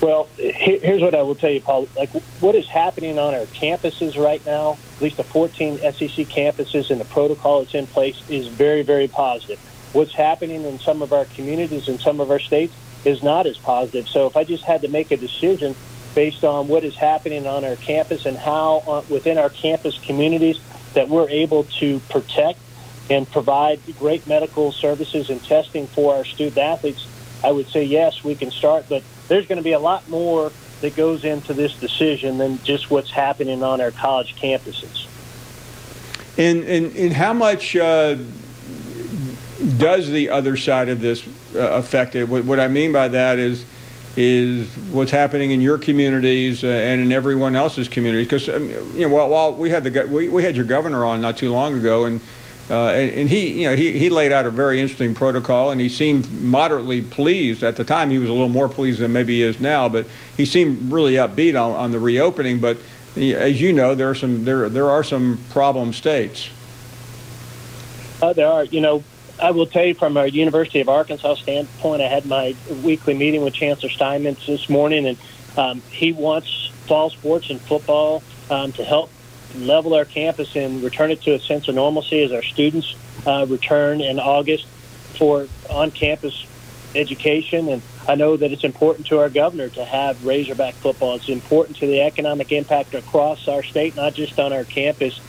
Well, here's what I will tell you, Paul. Like, what is happening on our campuses right now, at least the 14 SEC campuses, and the protocol that's in place is very, very positive. What's happening in some of our communities and some of our states is not as positive. So if I just had to make a decision based on what is happening on our campus and how within our campus communities that we're able to protect and provide great medical services and testing for our student athletes, I would say yes, we can start, but there's going to be a lot more that goes into this decision than just what's happening on our college campuses. And how much does the other side of this affect it? What I mean by that is is what's happening in your communities and in everyone else's communities. Because while we had we had your governor on not too long ago, and he laid out a very interesting protocol, and he seemed moderately pleased at the time. He was a little more pleased than maybe he is now, but he seemed really upbeat on the reopening. But as you know, there are some problem states. There are, I will tell you from a University of Arkansas standpoint, I had my weekly meeting with Chancellor Steinmetz this morning, and he wants fall sports and football to help level our campus and return it to a sense of normalcy as our students return in August for on-campus education. And I know that it's important to our governor to have Razorback football. It's important to the economic impact across our state, not just on our campus.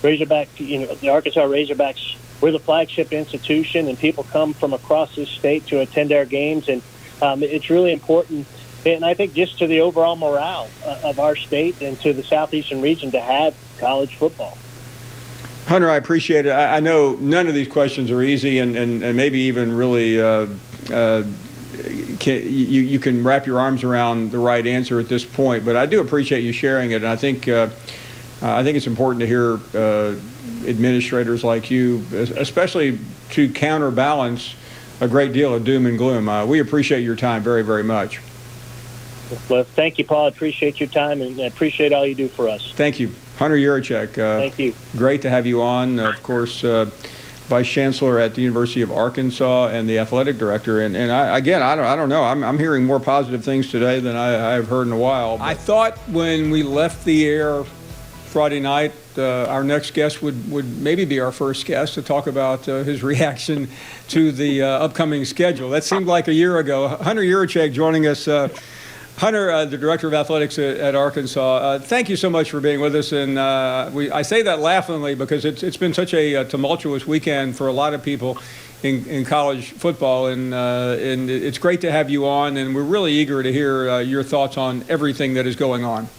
Razorback, the Arkansas Razorbacks, we're the flagship institution, and people come from across this state to attend our games, and it's really important. And I think just to the overall morale of our state and to the southeastern region to have college football. Hunter, I appreciate it. I know none of these questions are easy, and maybe even really you can wrap your arms around the right answer at this point. But I do appreciate you sharing it, and I think it's important to hear administrators like you, especially to counterbalance a great deal of doom and gloom. We appreciate your time very, very much. Well, thank you, Paul. I appreciate your time, and I appreciate all you do for us. Thank you. Hunter Yurachek. Thank you. Great to have you on. Of course, Vice Chancellor at the University of Arkansas and the athletic director. And I don't know. I'm hearing more positive things today than I've heard in a while. I thought when we left the air Friday night, our next guest would maybe be our first guest to talk about his reaction to the upcoming schedule. That seemed like a year ago. Hunter Yurachek joining us. Hunter, the Director of Athletics at Arkansas, thank you so much for being with us. And I say that laughingly because it's been such a tumultuous weekend for a lot of people in college football. And it's great to have you on. And we're really eager to hear your thoughts on everything that is going on.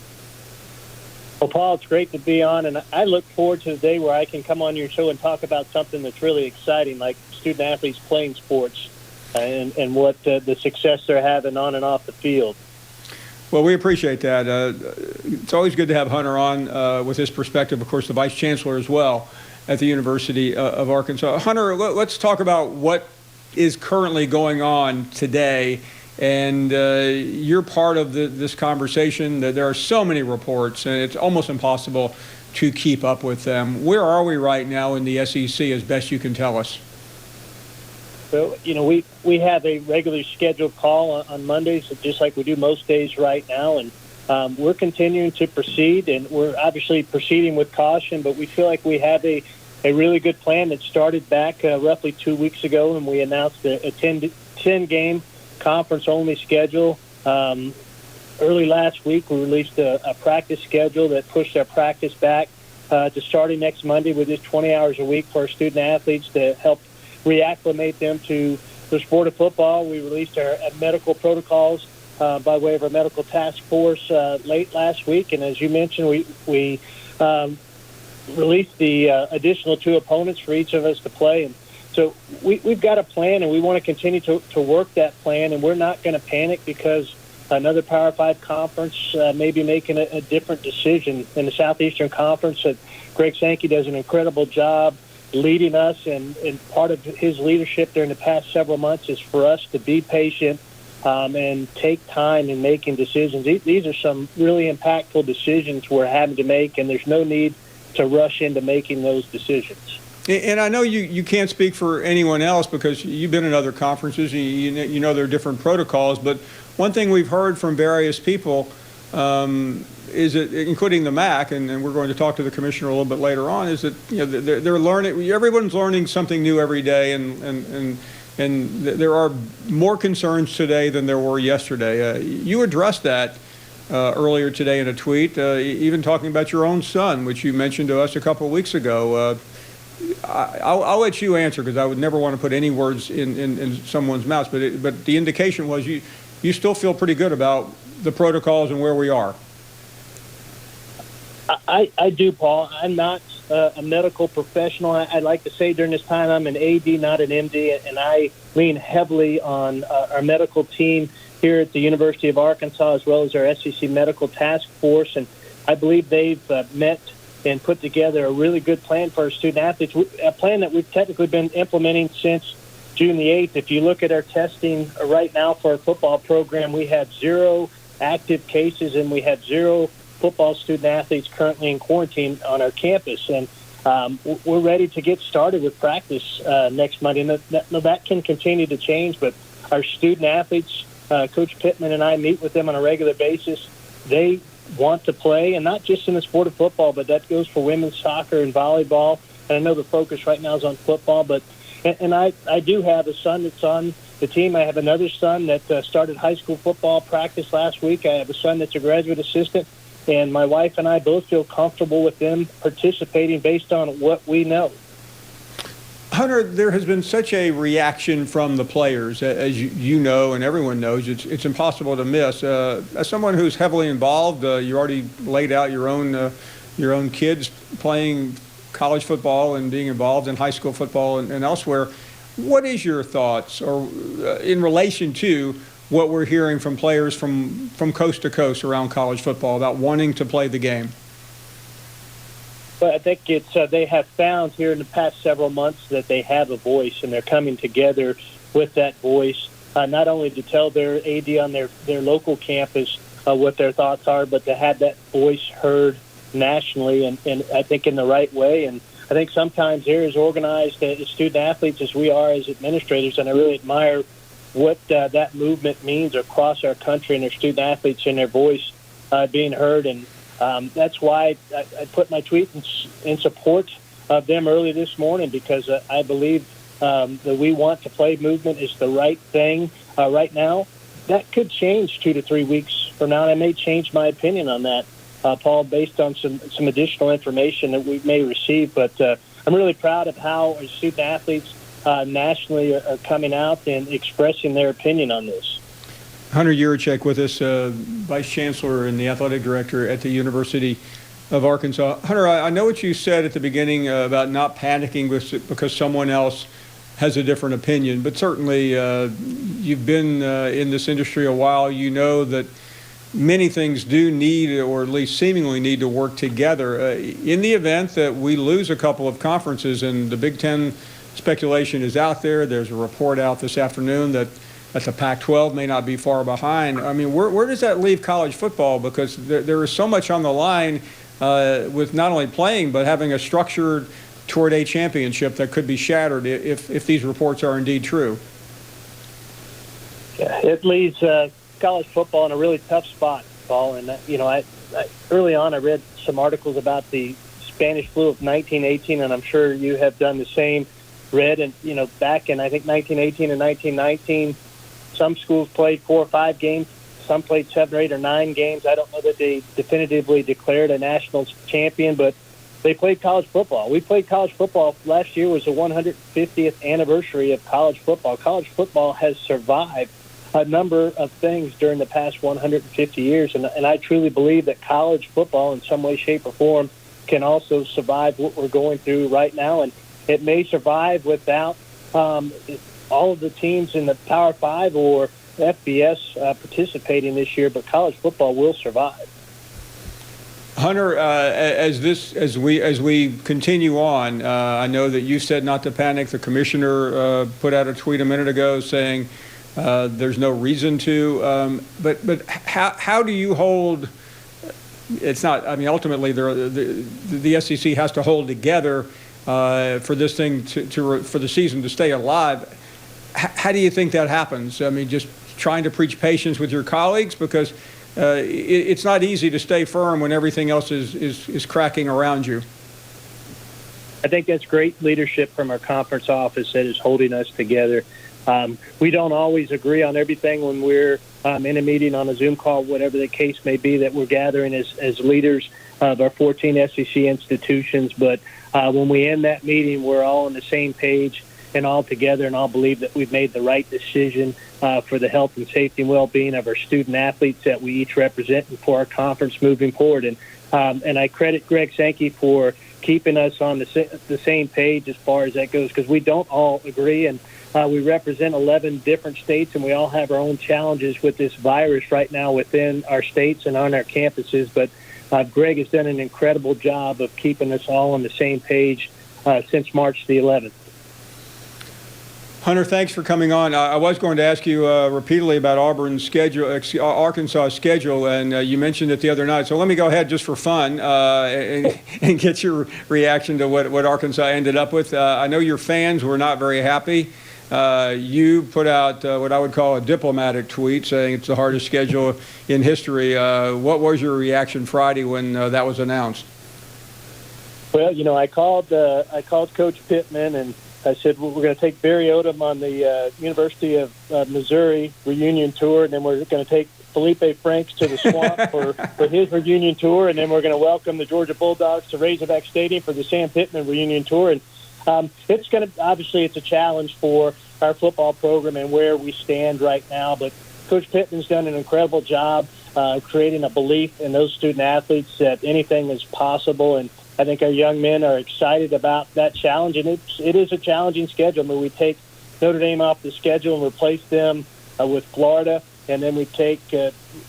Well, Paul, it's great to be on. And I look forward to the day where I can come on your show and talk about something that's really exciting, like student athletes playing sports and what the success they're having on and off the field. Well, we appreciate that. It's always good to have Hunter on with his perspective, of course, the Vice Chancellor as well at the University of Arkansas. Hunter, let's talk about what is currently going on today. And you're part of this conversation. There are so many reports, and it's almost impossible to keep up with them. Where are we right now in the SEC, as best you can tell us? So, we have a regularly scheduled call on Mondays, just like we do most days right now, and we're continuing to proceed, and we're obviously proceeding with caution, but we feel like we have a really good plan that started back roughly 2 weeks ago, and we announced a 10-game conference-only schedule. Early last week, we released a practice schedule that pushed our practice back to starting next Monday with just 20 hours a week for our student-athletes to help reacclimate them to the sport of football. We released our medical protocols by way of our medical task force late last week, and as you mentioned, we released the additional 2 opponents for each of us to play. And so we've got a plan, and we want to continue to work that plan, and we're not going to panic because another Power 5 conference may be making a different decision. In the Southeastern Conference, Greg Sankey does an incredible job leading us, and part of his leadership during the past several months is for us to be patient and take time in making decisions. These are some really impactful decisions we're having to make, and there's no need to rush into making those decisions. And I know you can't speak for anyone else because you've been in other conferences, and you know there are different protocols, but one thing we've heard from various people is that, including the MAC, and we're going to talk to the commissioner a little bit later on, is that they're learning. Everyone's learning something new every day, and there are more concerns today than there were yesterday. You addressed that earlier today in a tweet, even talking about your own son, which you mentioned to us a couple of weeks ago. I'll let you answer because I would never want to put any words in someone's mouth, but the indication was you still feel pretty good about the protocols and where we are. I do, Paul. I'm not a medical professional. I like to say during this time I'm an AD, not an MD, and I lean heavily on our medical team here at the University of Arkansas, as well as our SEC Medical Task Force, and I believe they've met and put together a really good plan for our student athletes, a plan that we've technically been implementing since June the 8th. If you look at our testing right now for our football program, we have 0 active cases and we have 0 football student athletes currently in quarantine on our campus. And we're ready to get started with practice next Monday. Now, that can continue to change, but our student athletes, Coach Pittman and I meet with them on a regular basis. They want to play, and not just in the sport of football, but that goes for women's soccer and volleyball. And I know the focus right now is on football, but I do have a son that's on the team. I have another son that started high school football practice last week. I have a son that's a graduate assistant, and my wife and I both feel comfortable with them participating based on what we know. Hunter, there has been such a reaction from the players, as you know and everyone knows. It's impossible to miss. As someone who's heavily involved, you already laid out your own kids playing college football and being involved in high school football and elsewhere. What is your thoughts or in relation to what we're hearing from players from coast to coast around college football about wanting to play the game? But I think it's they have found here in the past several months that they have a voice, and they're coming together with that voice, not only to tell their AD on their local campus what their thoughts are, but to have that voice heard nationally, and I think in the right way. And I think sometimes they're as organized as student athletes as we are as administrators, and I really admire what that movement means across our country and their student athletes and their voice being heard. And that's why I put my tweet in support of them early this morning, because I believe the We Want to Play movement is the right thing right now. That could change 2 to 3 weeks from now, and I may change my opinion on that, Paul, based on some additional information that we may receive. But I'm really proud of how our student athletes nationally are coming out and expressing their opinion on this. Hunter Yurachek with us, Vice Chancellor and the Athletic Director at the University of Arkansas. Hunter, I know what you said at the beginning about not panicking because someone else has a different opinion, but certainly you've been in this industry a while. You know that many things do need, or at least seemingly need, to work together. In the event that we lose a couple of conferences, and the Big Ten speculation is out there, there's a report out this afternoon that the Pac-12 may not be far behind. I mean, where does that leave college football? Because there is so much on the line with not only playing, but having a structured toward a championship that could be shattered if these reports are indeed true. Yeah, it leaves college football in a really tough spot, Paul. And, I early on I read some articles about the Spanish flu of 1918, and I'm sure you have done the same. Read, and, back in, I think, 1918 and 1919, some schools played 4 or 5 games. Some played 7 or 8 or 9 games. I don't know that they definitively declared a national champion, but they played college football. We played college football. Last year was the 150th anniversary of college football. College football has survived a number of things during the past 150 years, and I truly believe that college football in some way, shape, or form can also survive what we're going through right now, and it may survive without all of the teams in the Power 5 or FBS participating this year, but college football will survive. Hunter, as we continue on, I know that you said not to panic. The commissioner put out a tweet a minute ago saying there's no reason to. But how do you hold? It's not. I mean, ultimately, the SEC has to hold together for this thing for the season to stay alive. How do you think that happens? I mean, just trying to preach patience with your colleagues, because it's not easy to stay firm when everything else is cracking around you. I think that's great leadership from our conference office that is holding us together. We don't always agree on everything when we're in a meeting, on a Zoom call, whatever the case may be, that we're gathering as leaders of our 14 SEC institutions. But when we end that meeting, we're all on the same page and all together, and all believe that we've made the right decision for the health and safety and well-being of our student athletes that we each represent, and for our conference moving forward. And I credit Greg Sankey for keeping us on the same page as far as that goes, because we don't all agree. And We represent 11 different states, and we all have our own challenges with this virus right now within our states and on our campuses. But Greg has done an incredible job of keeping us all on the same page since March the 11th. Hunter, thanks for coming on. I was going to ask you repeatedly about Auburn's schedule, Arkansas's schedule, and you mentioned it the other night. So let me go ahead just for fun and get your reaction to what Arkansas ended up with. I know your fans were not very happy. You put out what I would call a diplomatic tweet saying it's the hardest schedule in history. What was your reaction Friday when that was announced? Well, I called Coach Pittman, and I said, well, we're going to take Barry Odom on the University of Missouri reunion tour, and then we're going to take Felipe Franks to the Swamp for his reunion tour, and then we're going to welcome the Georgia Bulldogs to Razorback Stadium for the Sam Pittman reunion tour. And it's a challenge for our football program and where we stand right now. But Coach Pittman's done an incredible job creating a belief in those student athletes that anything is possible. And I think our young men are excited about that challenge. And it is a challenging schedule. I mean, we take Notre Dame off the schedule and replace them with Florida. And then we take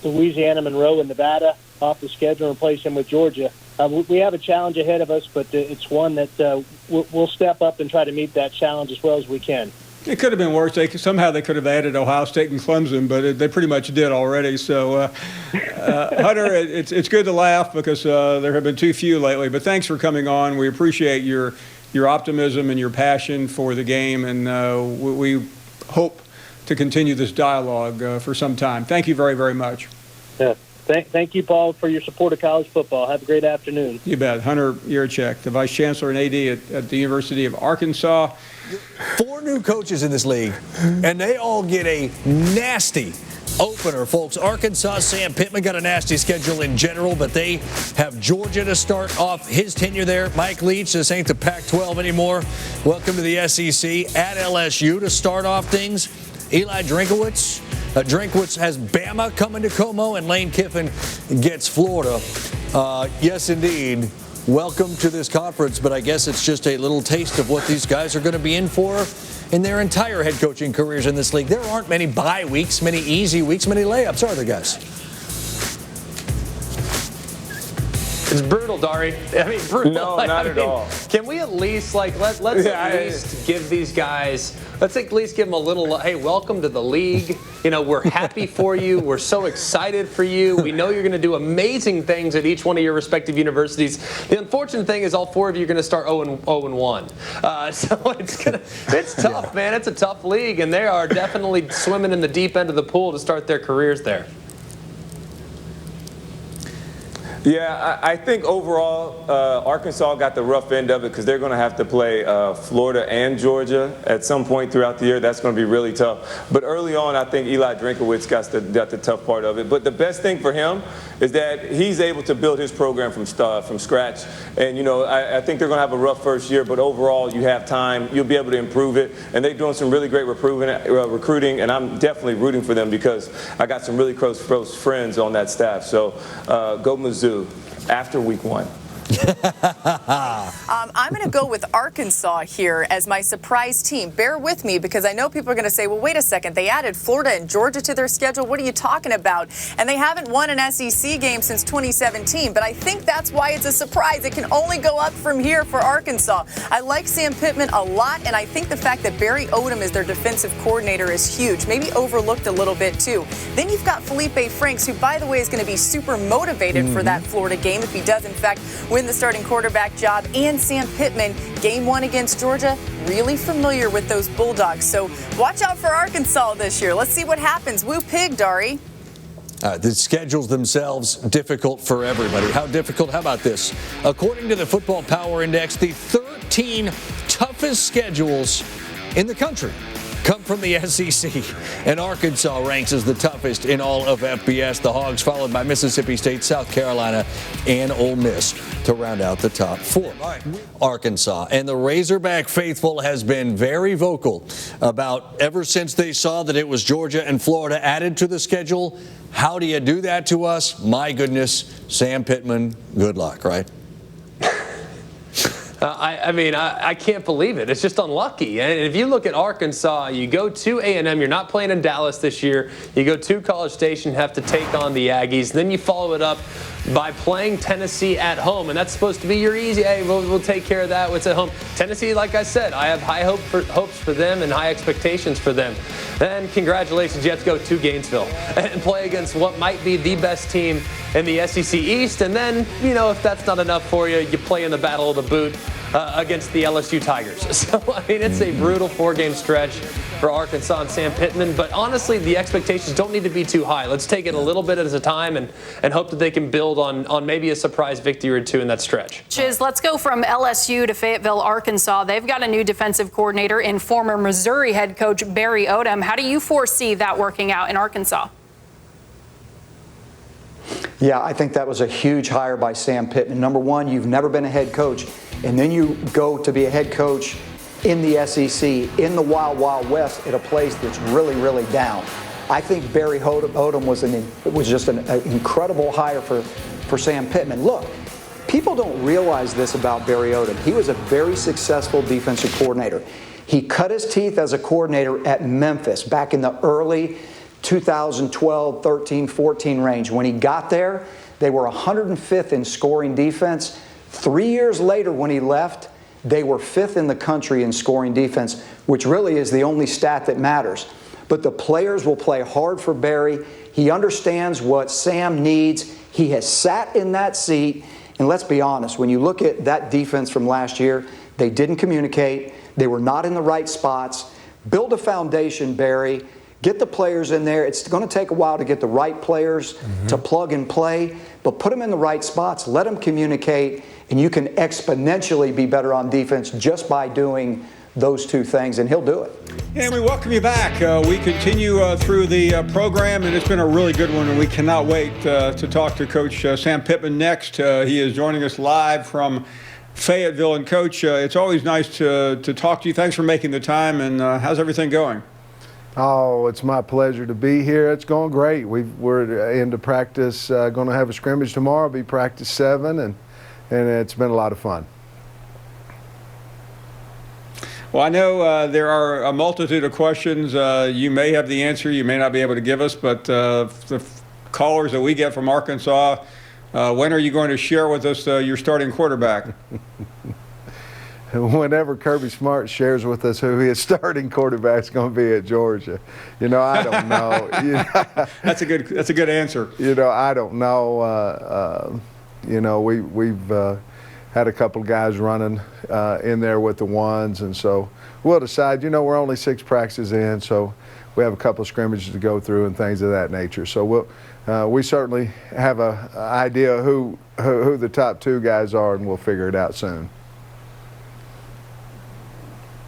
Louisiana, Monroe, and Nevada off the schedule and replace them with Georgia. We have a challenge ahead of us, but it's one that we'll step up and try to meet that challenge as well as we can. It could have been worse. Somehow they could have added Ohio State and Clemson, but they pretty much did already. So, Hunter, it's good to laugh because there have been too few lately. But thanks for coming on. We appreciate your optimism and your passion for the game, and we hope to continue this dialogue for some time. Thank you very, very much. Yeah. Thank you, Paul, for your support of college football. Have a great afternoon. You bet. Hunter Yurachek, the Vice Chancellor and AD at the University of Arkansas. 4 new coaches in this league, and they all get a nasty opener, folks. Arkansas, Sam Pittman got a nasty schedule in general, but they have Georgia to start off his tenure there. Mike Leach, this ain't the Pac-12 anymore. Welcome to the SEC. At LSU to start off things. Eli Drinkowitz. Drinkwitz has Bama coming to Como, and Lane Kiffin gets Florida. Yes, indeed. Welcome to this conference, but I guess it's just a little taste of what these guys are going to be in for in their entire head coaching careers in this league. There aren't many bye weeks, many easy weeks, many layups, are there, guys? It's brutal, Dari. I mean, brutal. No, not at all. Can we at least, let's at least give these guys, let's at least give them a little, hey, welcome to the league. We're happy for you. We're so excited for you. We know you're going to do amazing things at each one of your respective universities. The unfortunate thing is all 4 of you are going to start 0-1. So it's tough, man. It's a tough league, and they are definitely swimming in the deep end of the pool to start their careers there. Yeah, I think overall Arkansas got the rough end of it because they're going to have to play Florida and Georgia at some point throughout the year. That's going to be really tough. But early on, I think Eli Drinkowitz got the tough part of it. But the best thing for him is that he's able to build his program from scratch. And, I think they're going to have a rough first year, but overall you have time. You'll be able to improve it. And they're doing some really great recruiting, and I'm definitely rooting for them because I got some really close friends on that staff. So go Mizzou after week 1. I'm going to go with Arkansas here as my surprise team. Bear with me because I know people are going to say, well, wait a second. They added Florida and Georgia to their schedule. What are you talking about? And they haven't won an SEC game since 2017. But I think that's why it's a surprise. It can only go up from here for Arkansas. I like Sam Pittman a lot, and I think the fact that Barry Odom is their defensive coordinator is huge. Maybe overlooked a little bit, too. Then you've got Felipe Franks, who, by the way, is going to be super motivated for that Florida game if he does, in fact, win the starting quarterback job. And Sam Pittman, game 1 against Georgia, really familiar with those Bulldogs. So watch out for Arkansas this year. Let's see what happens. Woo pig, Dari. The schedules themselves difficult for everybody. How difficult? How about this? According to the Football Power Index, the 13 toughest schedules in the country come from the SEC, and Arkansas ranks as the toughest in all of FBS. The Hogs followed by Mississippi State, South Carolina, and Ole Miss to round out the top 4. Arkansas and the Razorback faithful has been very vocal about ever since they saw that it was Georgia and Florida added to the schedule. How do you do that to us? My goodness, Sam Pittman, good luck, right? I mean, I can't believe it. It's just unlucky. And if you look at Arkansas, you go to A&M. You're not playing in Dallas this year. You go to College Station, have to take on the Aggies. Then you follow it up by playing Tennessee at home, and that's supposed to be your easy. Hey, we'll take care of that. What's at home? Tennessee, like I said, I have high hopes for them and high expectations for them. And congratulations, you have to go to Gainesville and play against what might be the best team in the SEC East. And then, you know, if that's not enough for you, you play in the Battle of the Boot against the LSU Tigers. So, I mean, it's a brutal 4-game stretch for Arkansas and Sam Pittman. But honestly, the expectations don't need to be too high. Let's take it a little bit at a time and hope that they can build on maybe a surprise victory or two in that stretch. Let's go from LSU to Fayetteville, Arkansas. They've got a new defensive coordinator in former Missouri head coach Barry Odom. How do you foresee that working out in Arkansas? Yeah, I think that was a huge hire by Sam Pittman. Number one, you've never been a head coach, and then you go to be a head coach in the SEC, in the Wild Wild West, at a place that's really, really down. I think Barry Odom was just an incredible hire for Sam Pittman. Look, people don't realize this about Barry Odom. He was a very successful defensive coordinator. He cut his teeth as a coordinator at Memphis back in the early 2012, 13, 14 range. When he got there, they were 105th in scoring defense. 3 years later, when he left, they were 5th in the country in scoring defense, which really is the only stat that matters. But the players will play hard for Barry. He understands what Sam needs. He has sat in that seat. And let's be honest, when you look at that defense from last year, they didn't communicate. They were not in the right spots. Build a foundation, Barry. Get the players in there. It's going to take a while to get the right players to plug and play, but put them in the right spots. Let them communicate, and you can exponentially be better on defense just by doing those two things, and he'll do it. And we welcome you back. We continue through the program, and it's been a really good one, and we cannot wait to talk to Coach Sam Pittman next. He is joining us live from Fayetteville. And, Coach, it's always nice to talk to you. Thanks for making the time, and how's everything going? Oh, it's my pleasure to be here. It's going great. We're into practice, going to have a scrimmage tomorrow, be practice 7, and it's been a lot of fun. Well, I know there are a multitude of questions. You may have the answer, you may not be able to give us, but the callers that we get from Arkansas, when are you going to share with us your starting quarterback? Whenever Kirby Smart shares with us who his starting quarterback's going to be at Georgia, you know, I don't know. That's a good answer. You know, I don't know. You know, we've had a couple of guys running in there with the ones, and so we'll decide. You know, we're only 6 practices in, so we have a couple of scrimmages to go through and things of that nature. So we certainly have an idea who the top 2 guys are, and we'll figure it out soon.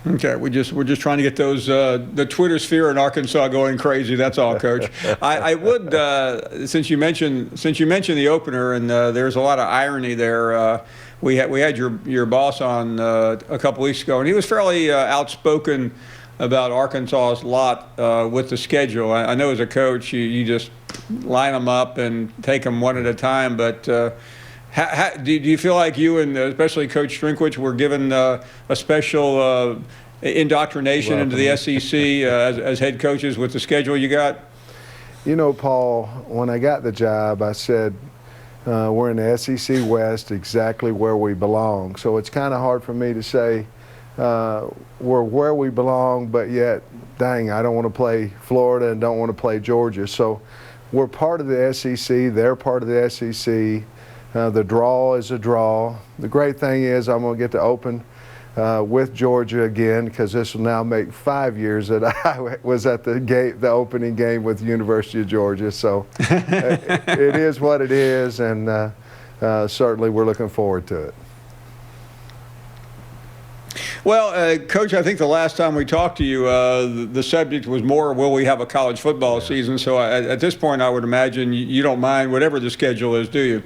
Okay, we're just trying to get those the Twitter sphere in Arkansas going crazy. That's all, Coach. I would since you mentioned the opener, and there's a lot of irony there. We had your boss on a couple weeks ago, and he was fairly outspoken about Arkansas's lot with the schedule. I know as a coach, you just line them up and take them one at a time, but. Do you feel like you and especially Coach Strinkwich were given a special indoctrination into the SEC as head coaches with the schedule you got? You know, Paul, when I got the job, I said we're in the SEC West, exactly where we belong. So it's kind of hard for me to say we're where we belong, but yet, dang, I don't want to play Florida and don't want to play Georgia. So we're part of the SEC. They're part of the SEC. The draw is a draw. The great thing is I'm going to get to open with Georgia again, because this will now make 5 years that I was at the opening game with the University of Georgia. So it is what it is, and certainly we're looking forward to it. Well, Coach, I think the last time we talked to you, the subject was more, will we have a college football season? So at this point, I would imagine you don't mind whatever the schedule is, do you?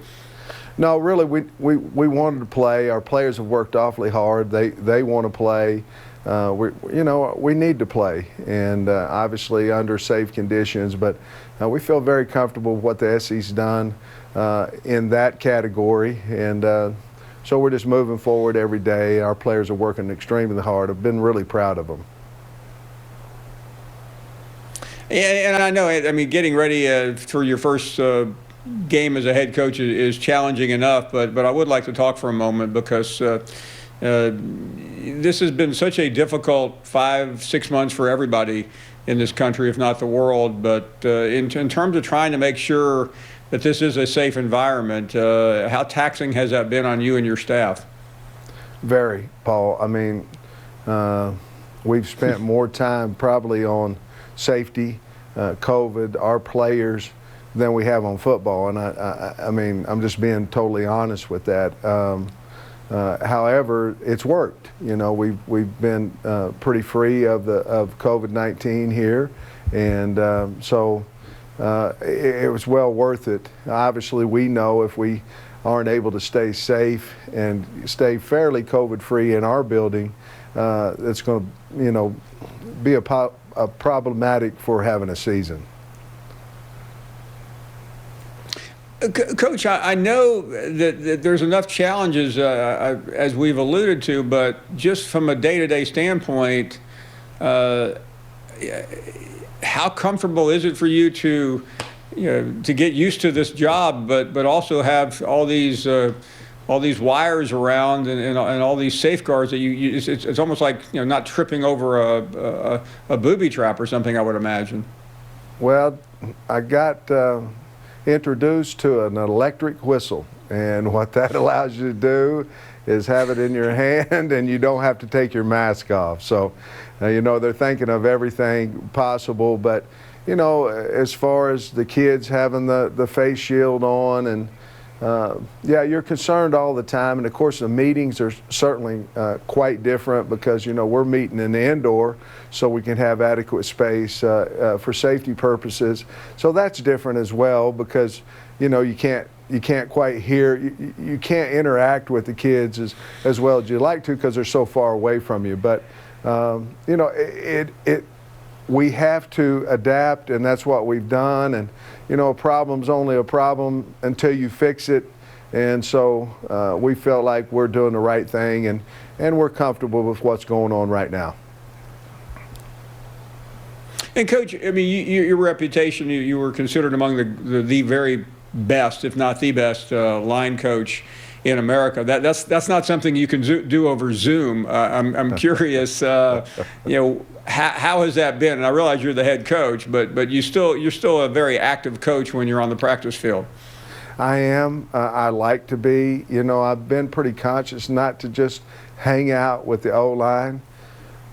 No, really, we wanted to play. Our players have worked awfully hard. They want to play. We need to play, and obviously under safe conditions. But we feel very comfortable with what the SEC's done in that category, and So we're just moving forward every day. Our players are working extremely hard. I've been really proud of them. And I know, I mean, getting ready for your first game as a head coach is challenging enough, but I would like to talk for a moment because this has been such a difficult 5-6 months for everybody in this country, if not the world. But in terms of trying to make sure that this is a safe environment, how taxing has that been on you and your staff? Very, Paul. I mean, we've spent more time probably on safety, COVID, our players, than we have on football. And I mean, I'm just being totally honest with that. However, it's worked. You know, we've been pretty free of COVID-19 here, and so it was well worth it. Obviously, we know if we aren't able to stay safe and stay fairly COVID-free in our building, it's going to, you know, be a problematic for having a season. Coach, I know that there's enough challenges, as we've alluded to, but just from a day-to-day standpoint, how comfortable is it for you to, to get used to this job, but also have all these wires around and all these safeguards that it's almost like not tripping over a booby trap or something, I would imagine. Well, I got introduced to an electric whistle, and what that allows you to do is have it in your hand and you don't have to take your mask off. So they're thinking of everything possible, but as far as the kids having the face shield on, and yeah, you're concerned all the time. And of course the meetings are certainly quite different because we're meeting in the indoor so we can have adequate space for safety purposes. So that's different as well because you can't quite hear, you can't interact with the kids as well as you like to because they're so far away from you. But we have to adapt, and that's what we've done. And a problem's only a problem until you fix it. And so we felt like we're doing the right thing, and we're comfortable with what's going on right now. And Coach, I mean, your reputation, you were considered among the very best, if not the best, line coach in America. That's not something you can do over Zoom. I'm curious, how has that been? And I realize you're the head coach, but you're still a very active coach when you're on the practice field. I am. I like to be. I've been pretty conscious not to just hang out with the O-line,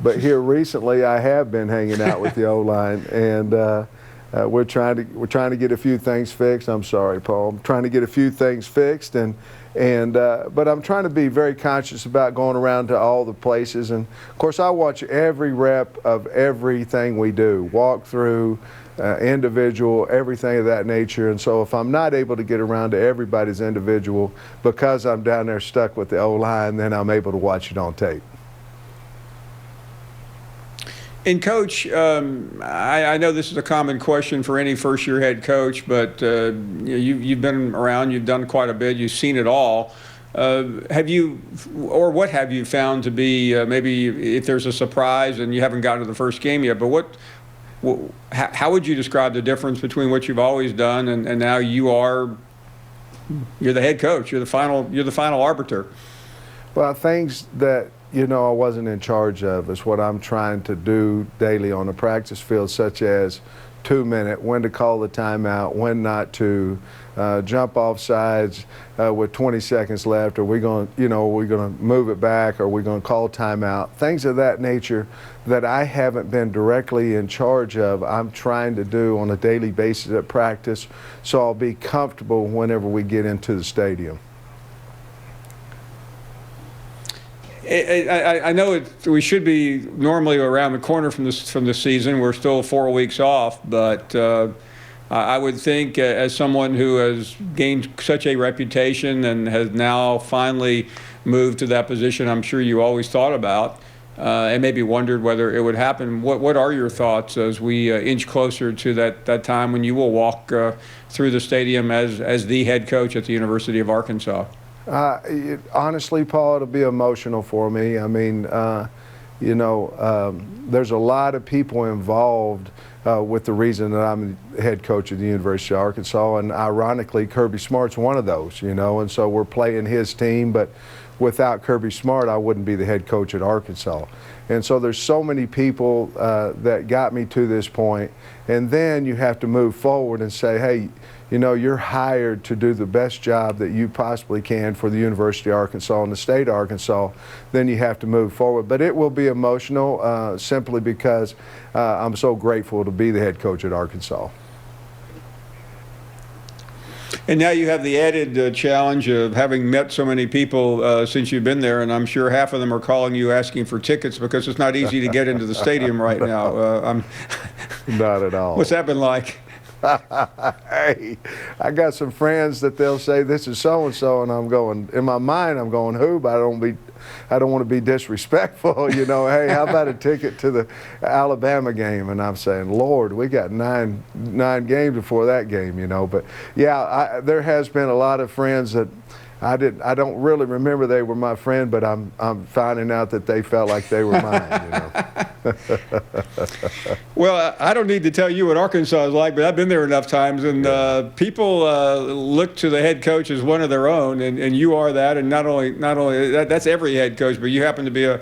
but here recently I have been hanging out with the O-line, and we're trying to get a few things fixed. I'm sorry, Paul. I'm trying to get a few things fixed, but I'm trying to be very conscious about going around to all the places. And of course, I watch every rep of everything we do, walk through, individual, everything of that nature. And so if I'm not able to get around to everybody's individual because I'm down there stuck with the O-line, then I'm able to watch it on tape. And Coach, I know this is a common question for any first-year head coach, but you've been around, you've done quite a bit, you've seen it all. Have you, or what have you found to be maybe if there's a surprise and you haven't gotten to the first game yet, but how would you describe the difference between what you've always done and now you're the head coach, you're the final arbiter? Well, things that I wasn't in charge of is what I'm trying to do daily on the practice field, such as 2-minute, when to call the timeout, when not to, jump off sides with 20 seconds left. Are we going to move it back? Are we going to call timeout? Things of that nature that I haven't been directly in charge of, I'm trying to do on a daily basis at practice, so I'll be comfortable whenever we get into the stadium. I know we should be normally around the corner from the season. We're still 4 weeks off, but I would think as someone who has gained such a reputation and has now finally moved to that position, I'm sure you always thought about and maybe wondered whether it would happen. What are your thoughts as we inch closer to that time when you will walk through the stadium as the head coach at the University of Arkansas? Honestly, Paul, it'll be emotional for me. I mean, there's a lot of people involved with the reason that I'm the head coach of the University of Arkansas, and ironically, Kirby Smart's one of those, and so we're playing his team, but without Kirby Smart, I wouldn't be the head coach at Arkansas. And so there's so many people that got me to this point, and then you have to move forward and say, hey, you're hired to do the best job that you possibly can for the University of Arkansas and the state of Arkansas. Then you have to move forward. But it will be emotional simply because I'm so grateful to be the head coach at Arkansas. And now you have the added challenge of having met so many people since you've been there, and I'm sure half of them are calling you asking for tickets because it's not easy to get into the stadium right now. Not at all. What's that been like? Hey, I got some friends that they'll say this is so and so, and I'm going in my mind. I'm going who? But I don't want to be disrespectful. Hey, how about a ticket to the Alabama game? And I'm saying, Lord, we got nine games before that game. But yeah, there has been a lot of friends that I don't really remember they were my friend, but I'm finding out that they felt like they were mine. Well, I don't need to tell you what Arkansas is like, but I've been there enough times, and people look to the head coach as one of their own, and you are that. And not only that's every head coach, but you happen to be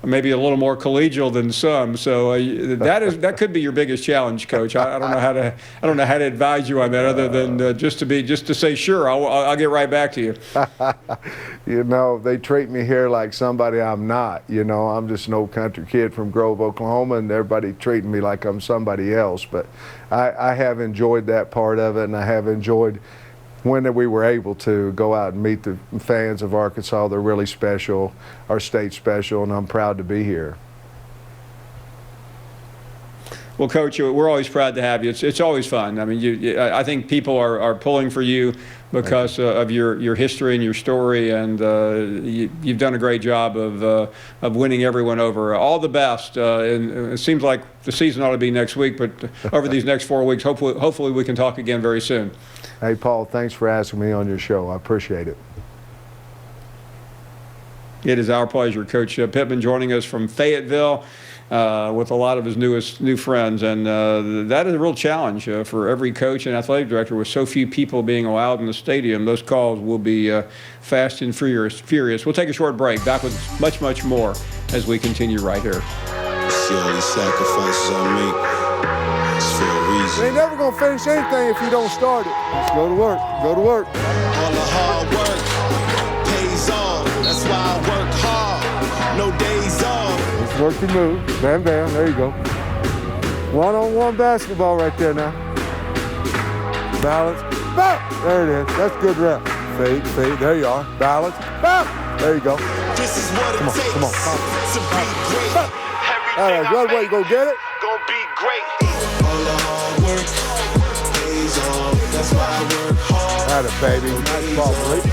maybe a little more collegial than some. So that could be your biggest challenge, Coach. I don't know how to advise you on that, other than just to say sure. I'll get right back to you. They treat me here like somebody I'm not. I'm just an old country kid from Grove, Oklahoma, and everybody treating me like I'm somebody else. But I have enjoyed that part of it, and I have enjoyed when we were able to go out and meet the fans of Arkansas. They're really special, our state's special, and I'm proud to be here. Well, Coach, we're always proud to have you. It's always fun. I mean, I think people are pulling for you because of your history and your story, and you've done a great job of winning everyone over. All the best. And it seems like the season ought to be next week, but over these next 4 weeks, hopefully we can talk again very soon. Hey, Paul, thanks for asking me on your show. I appreciate it. It is our pleasure. Coach Pittman joining us from Fayetteville with a lot of his new friends. And that is a real challenge for every coach and athletic director with so few people being allowed in the stadium. Those calls will be fast and furious. We'll take a short break. Back with much, much more as we continue right here. See all these sacrifices I make. It's for a reason. You ain't never going to finish anything if you don't start it. Just go to work. Go to work. All the hard work pays off. That's why I work hard. No days off. Just work your move. Bam, bam. There you go. One-on-one basketball right there now. Balance. Bam! There it is. That's good rep. Fade. There you are. Balance. Bam! There you go. This is what it takes come on. to be great. All right, good way. Go get it. Gonna be great. All the hard work pays off. That's why I work hard. Got it, baby. Nice ball, Malik.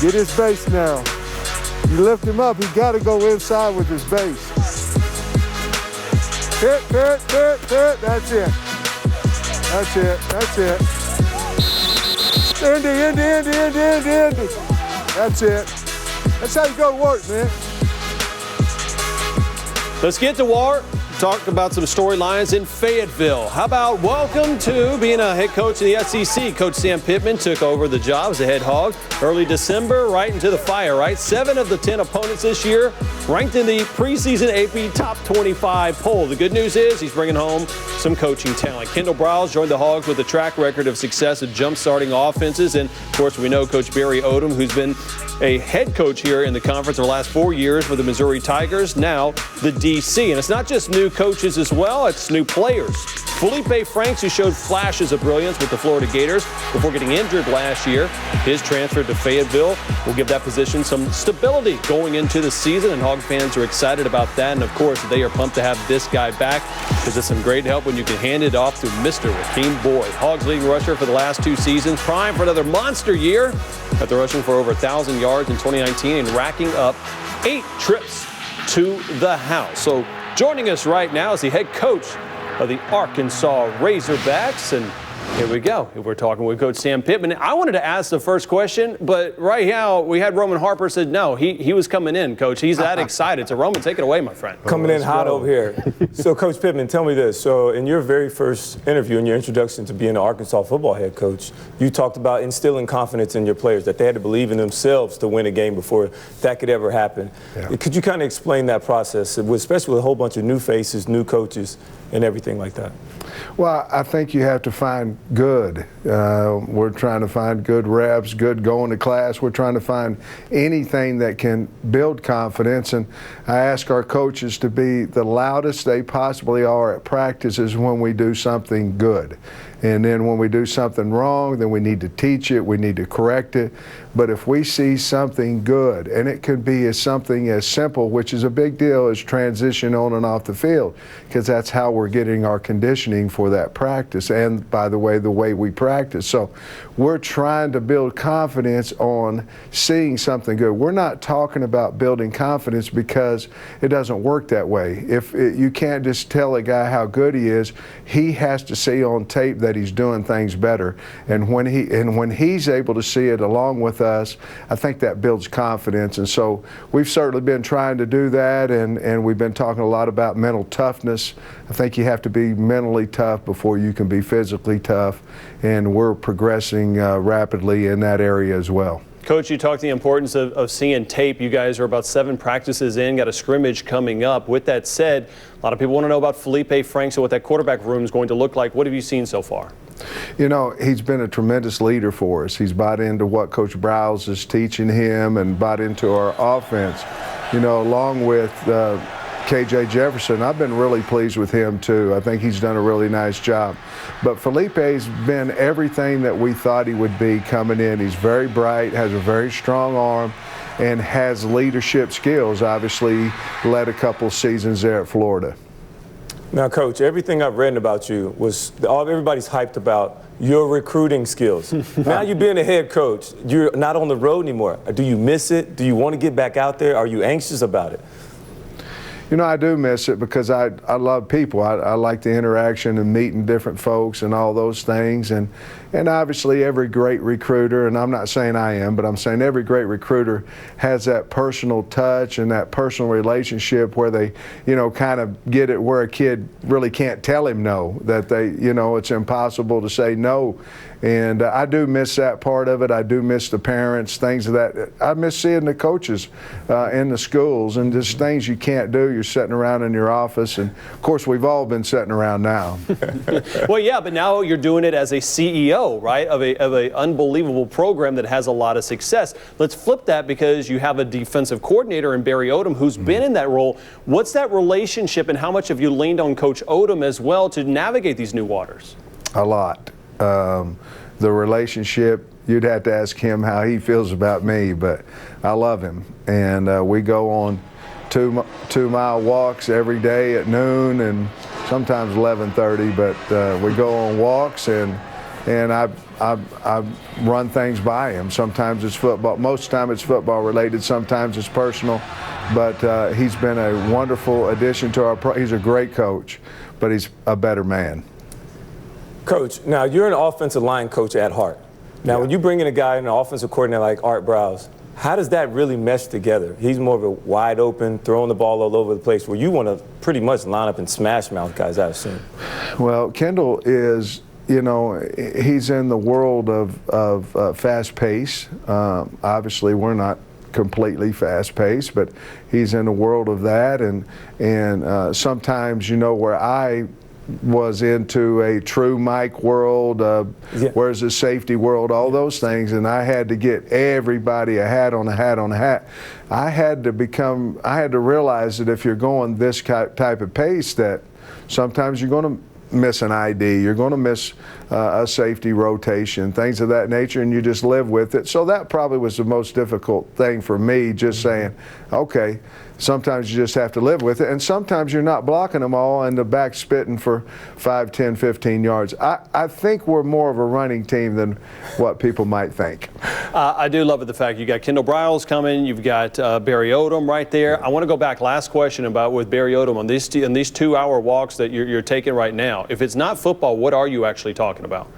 Get his base now. You lift him up, he got to go inside with his base. Hit. That's it. Indy. That's it. That's how you go to work, man. Let's get to war. Talk about some storylines in Fayetteville. How about welcome to being a head coach in the SEC. Coach Sam Pittman took over the job as a head hog early December, right into the fire, right? 7 of the 10 opponents this year ranked in the preseason AP Top 25 poll. The good news is he's bringing home some coaching talent. Kendall Briles joined the Hogs with a track record of success at jump-starting offenses. And, of course, we know Coach Barry Odom, who's been a head coach here in the conference for the last 4 years for the Missouri Tigers, now the DC. And it's not just new coaches as well, it's new players. Felipe Franks, who showed flashes of brilliance with the Florida Gators before getting injured last year. His transfer to Fayetteville will give that position some stability going into the season, and Hog fans are excited about that. And, of course, they are pumped to have this guy back because it's some great help when you can hand it off to Mr. Rakeem Boyd. Hogs leading rusher for the last 2 seasons, prime for another monster year after rushing for over 1,000 yards in 2019 and racking up 8 trips to the house. So joining us right now is the head coach of the Arkansas Razorbacks. And Here we go. We're talking with Coach Sam Pittman. I wanted to ask the first question, but right now we had Roman Harper said no. He was coming in, Coach. He's that excited. So, Roman, take it away, my friend. Coming in hot over here. So, Coach Pittman, tell me this. So, in your very first interview, in your introduction to being an Arkansas football head coach, you talked about instilling confidence in your players, that they had to believe in themselves to win a game before that could ever happen. Yeah. Could you kind of explain that process, especially with a whole bunch of new faces, new coaches, and everything like that? Well, I think you have to find good. We're trying to find good reps, good going to class. We're trying to find anything that can build confidence. And I ask our coaches to be the loudest they possibly are at practices when we do something good. And then when we do something wrong, then we need to teach it, we need to correct it. But if we see something good, and it could be something as simple, which is a big deal, as transition on and off the field, because that's how we're getting our conditioning for that practice. And by the way we practice. So we're trying to build confidence on seeing something good. We're not talking about building confidence because it doesn't work that way. You can't just tell a guy how good he is. He has to see on tape that he's doing things better. And when he's able to see it along with us, I think that builds confidence. And so we've certainly been trying to do that, and we've been talking a lot about mental toughness. I think you have to be mentally tough before you can be physically tough, and we're progressing rapidly in that area as well. Coach, you talked the importance of seeing tape. You guys are about 7 practices in, got a scrimmage coming up. With that said, a lot of people want to know about Felipe Franks and what that quarterback room is going to look like. What have you seen so far? You know, he's been a tremendous leader for us. He's bought into what Coach Browse is teaching him and bought into our offense. You know, along with KJ Jefferson, I've been really pleased with him too. I think he's done a really nice job. But Felipe's been everything that we thought he would be coming in. He's very bright, has a very strong arm, and has leadership skills. Obviously led a couple seasons there at Florida. Now, Coach, everything I've read about you was everybody's hyped about your recruiting skills. Now you're being a head coach. You're not on the road anymore. Do you miss it? Do you want to get back out there? Are you anxious about it? You know, I do miss it because I love people. I like the interaction and meeting different folks and all those things. And obviously every great recruiter, and I'm not saying I am, but I'm saying every great recruiter has that personal touch and that personal relationship where they, you know, kind of get it where a kid really can't tell him no, that they, you know, it's impossible to say no. And I do miss that part of it. I do miss the parents, things of that. I miss seeing the coaches in the schools and just things you can't do. You're sitting around in your office, and of course we've all been sitting around now. Well, yeah, but now you're doing it as a CEO, right, of a unbelievable program that has a lot of success. Let's flip that because you have a defensive coordinator in Barry Odom who's been in that role. What's that relationship, and how much have you leaned on Coach Odom as well to navigate these new waters? A lot. The relationship, you'd have to ask him how he feels about me, but I love him. And we go on two-mile walks every day at noon and sometimes 11:30, but we go on walks and I run things by him. Sometimes it's football. Most of the time it's football related. Sometimes it's personal. But he's been a wonderful addition to our he's a great coach, but he's a better man. Coach, now you're an offensive line coach at heart. Now, when you bring in a guy, an offensive coordinator like Art Browse, how does that really mesh together? He's more of a wide open, throwing the ball all over the place, where you want to pretty much line up and smash mouth guys, I assume. Well, Kendall is, you know, he's in the world of fast pace. Obviously, we're not completely fast paced, but he's in the world of that. And sometimes, you know, where I was into a true Mike world, where's the safety world, all those things, and I had to get everybody a hat on a hat on a hat. I had to realize that if you're going this type of pace, that sometimes you're going to miss an ID, you're going to miss a safety rotation, things of that nature, and you just live with it. So that probably was the most difficult thing for me, just saying, okay, sometimes you just have to live with it, and sometimes you're not blocking them all and the back spitting for 5, 10, 15 yards. I think we're more of a running team than what people might think. I do love the fact you got Kendall Briles coming, you've got Barry Odom right there. I want to go back, last question about with Barry Odom on these 2-hour walks that you're taking right now. If it's not football, what are you actually talking about?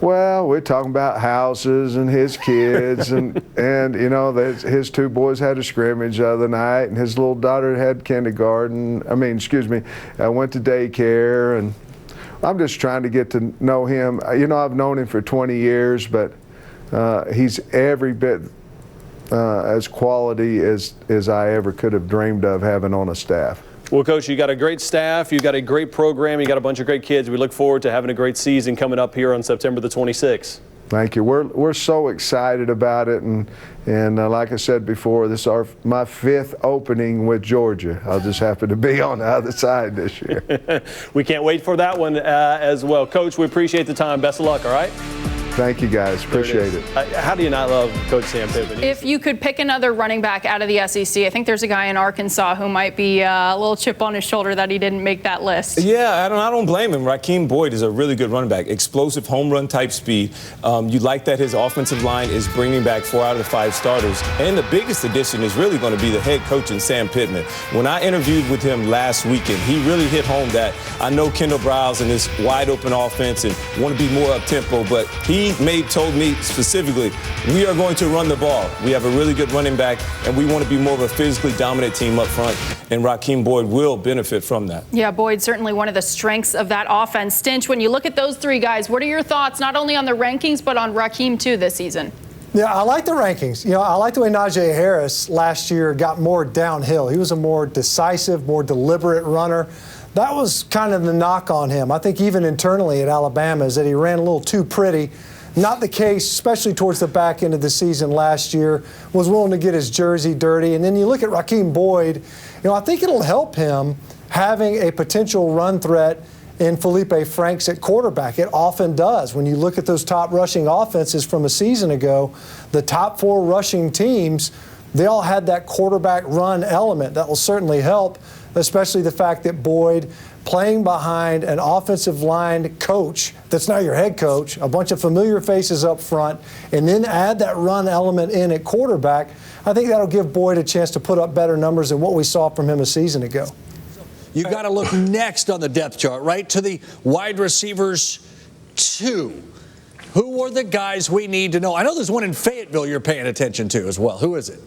Well, we're talking about houses and his kids, and you know, his two boys had a scrimmage the other night, and his little daughter had kindergarten. went to daycare, and I'm just trying to get to know him. You know, I've known him for 20 years, but he's every bit as quality as I ever could have dreamed of having on a staff. Well, Coach, you got a great staff, you got a great program, you got a bunch of great kids. We look forward to having a great season coming up here on September the 26th. Thank you. We're so excited about it, and like I said before, this is my 5th opening with Georgia. I'll just happen to be on the other side this year. We can't wait for that one as well. Coach, we appreciate the time. Best of luck, all right? Thank you, guys. Appreciate it. How do you not love Coach Sam Pittman? If you could pick another running back out of the SEC, I think there's a guy in Arkansas who might be a little chip on his shoulder that he didn't make that list. Yeah, I don't blame him. Rakeem Boyd is a really good running back. Explosive home run type speed. You like that his offensive line is bringing back 4 out of the 5 starters. And the biggest addition is really going to be the head coach in Sam Pittman. When I interviewed with him last weekend, he really hit home that I know Kendall Browse and this wide open offense and want to be more up tempo, but he told me specifically, we are going to run the ball. We have a really good running back, and we want to be more of a physically dominant team up front, and Rakeem Boyd will benefit from that. Yeah, Boyd, certainly one of the strengths of that offense. Stinch, when you look at those 3 guys, what are your thoughts not only on the rankings, but on Rakeem too this season? Yeah, I like the rankings. You know, I like the way Najee Harris last year got more downhill. He was a more decisive, more deliberate runner. That was kind of the knock on him. I think even internally at Alabama is that he ran a little too pretty. Not the case, especially towards the back end of the season last year, was willing to get his jersey dirty. And then you look at Rakeem Boyd, you know, I think it'll help him having a potential run threat in Felipe Franks at quarterback. It often does. When you look at those top rushing offenses from a season ago, the top 4 rushing teams, they all had that quarterback run element. That will certainly help, especially the fact that Boyd, playing behind an offensive line coach that's now your head coach, a bunch of familiar faces up front, and then add that run element in at quarterback, I think that'll give Boyd a chance to put up better numbers than what we saw from him a season ago. You got to look next on the depth chart, right, to the wide receivers 2. Who are the guys we need to know? I know there's one in Fayetteville you're paying attention to as well. Who is it?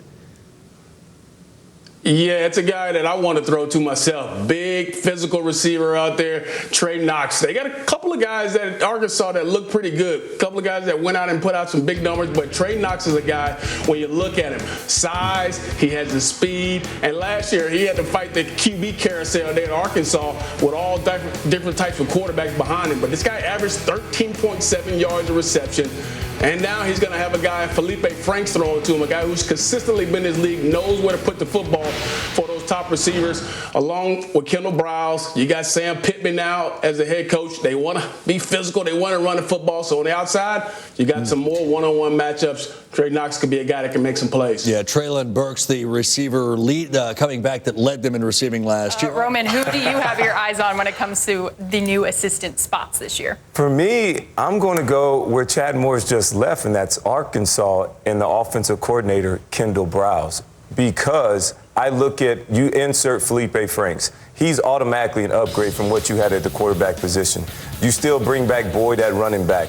Yeah, it's a guy that I want to throw to myself. Big physical receiver out there, Trey Knox. They got a couple of guys at Arkansas that look pretty good. A couple of guys that went out and put out some big numbers, but Trey Knox is a guy, when you look at him, size, he has the speed, and last year he had to fight the QB carousel there at Arkansas with all different types of quarterbacks behind him. But this guy averaged 13.7 yards of reception. And now he's going to have a guy, Felipe Franks, throwing to him, a guy who's consistently been in this league, knows where to put the football for those top receivers, along with Kendall Browse. You got Sam Pittman now as the head coach. They want to be physical. They want to run the football. So on the outside, you got some more one-on-one matchups. Trey Knox could be a guy that can make some plays. Yeah, Traylon Burks, the receiver lead coming back that led them in receiving last year. Roman, who do you have your eyes on when it comes to the new assistant spots this year? For me, I'm going to go where Chad Moore's just left, and that's Arkansas and the offensive coordinator, Kendall Browse. Because I look at, you insert Felipe Franks. He's automatically an upgrade from what you had at the quarterback position. You still bring back Boyd at running back.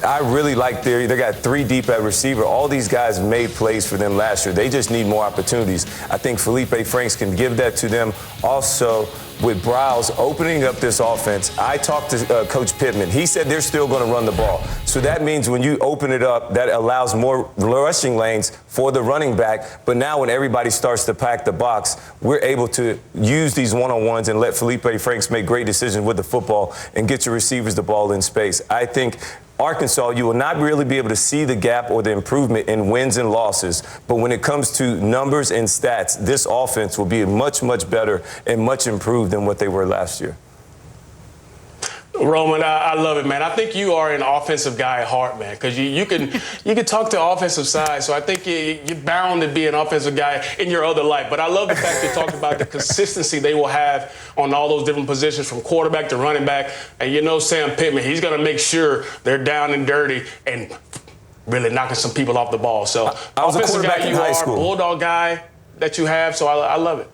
I really like they got 3 deep at receiver. All these guys made plays for them last year. They just need more opportunities. I think Felipe Franks can give that to them. Also, with Browse opening up this offense, I talked to Coach Pittman. He said they're still going to run the ball. So that means when you open it up, that allows more rushing lanes for the running back. But now when everybody starts to pack the box, we're able to use these one-on-ones and let Felipe Franks make great decisions with the football and get your receivers the ball in space. I think Arkansas, you will not really be able to see the gap or the improvement in wins and losses. But when it comes to numbers and stats, this offense will be much, much better and much improved than what they were last year. Roman, I love it, man. I think you are an offensive guy at heart, man, because you can talk to offensive side. So I think you're bound to be an offensive guy in your other life. But I love the fact you talked about the consistency they will have on all those different positions, from quarterback to running back. And you know Sam Pittman, he's going to make sure they're down and dirty and really knocking some people off the ball. So I was a offensive quarterback guy in you high are, school. Bulldog guy that you have. So I love it.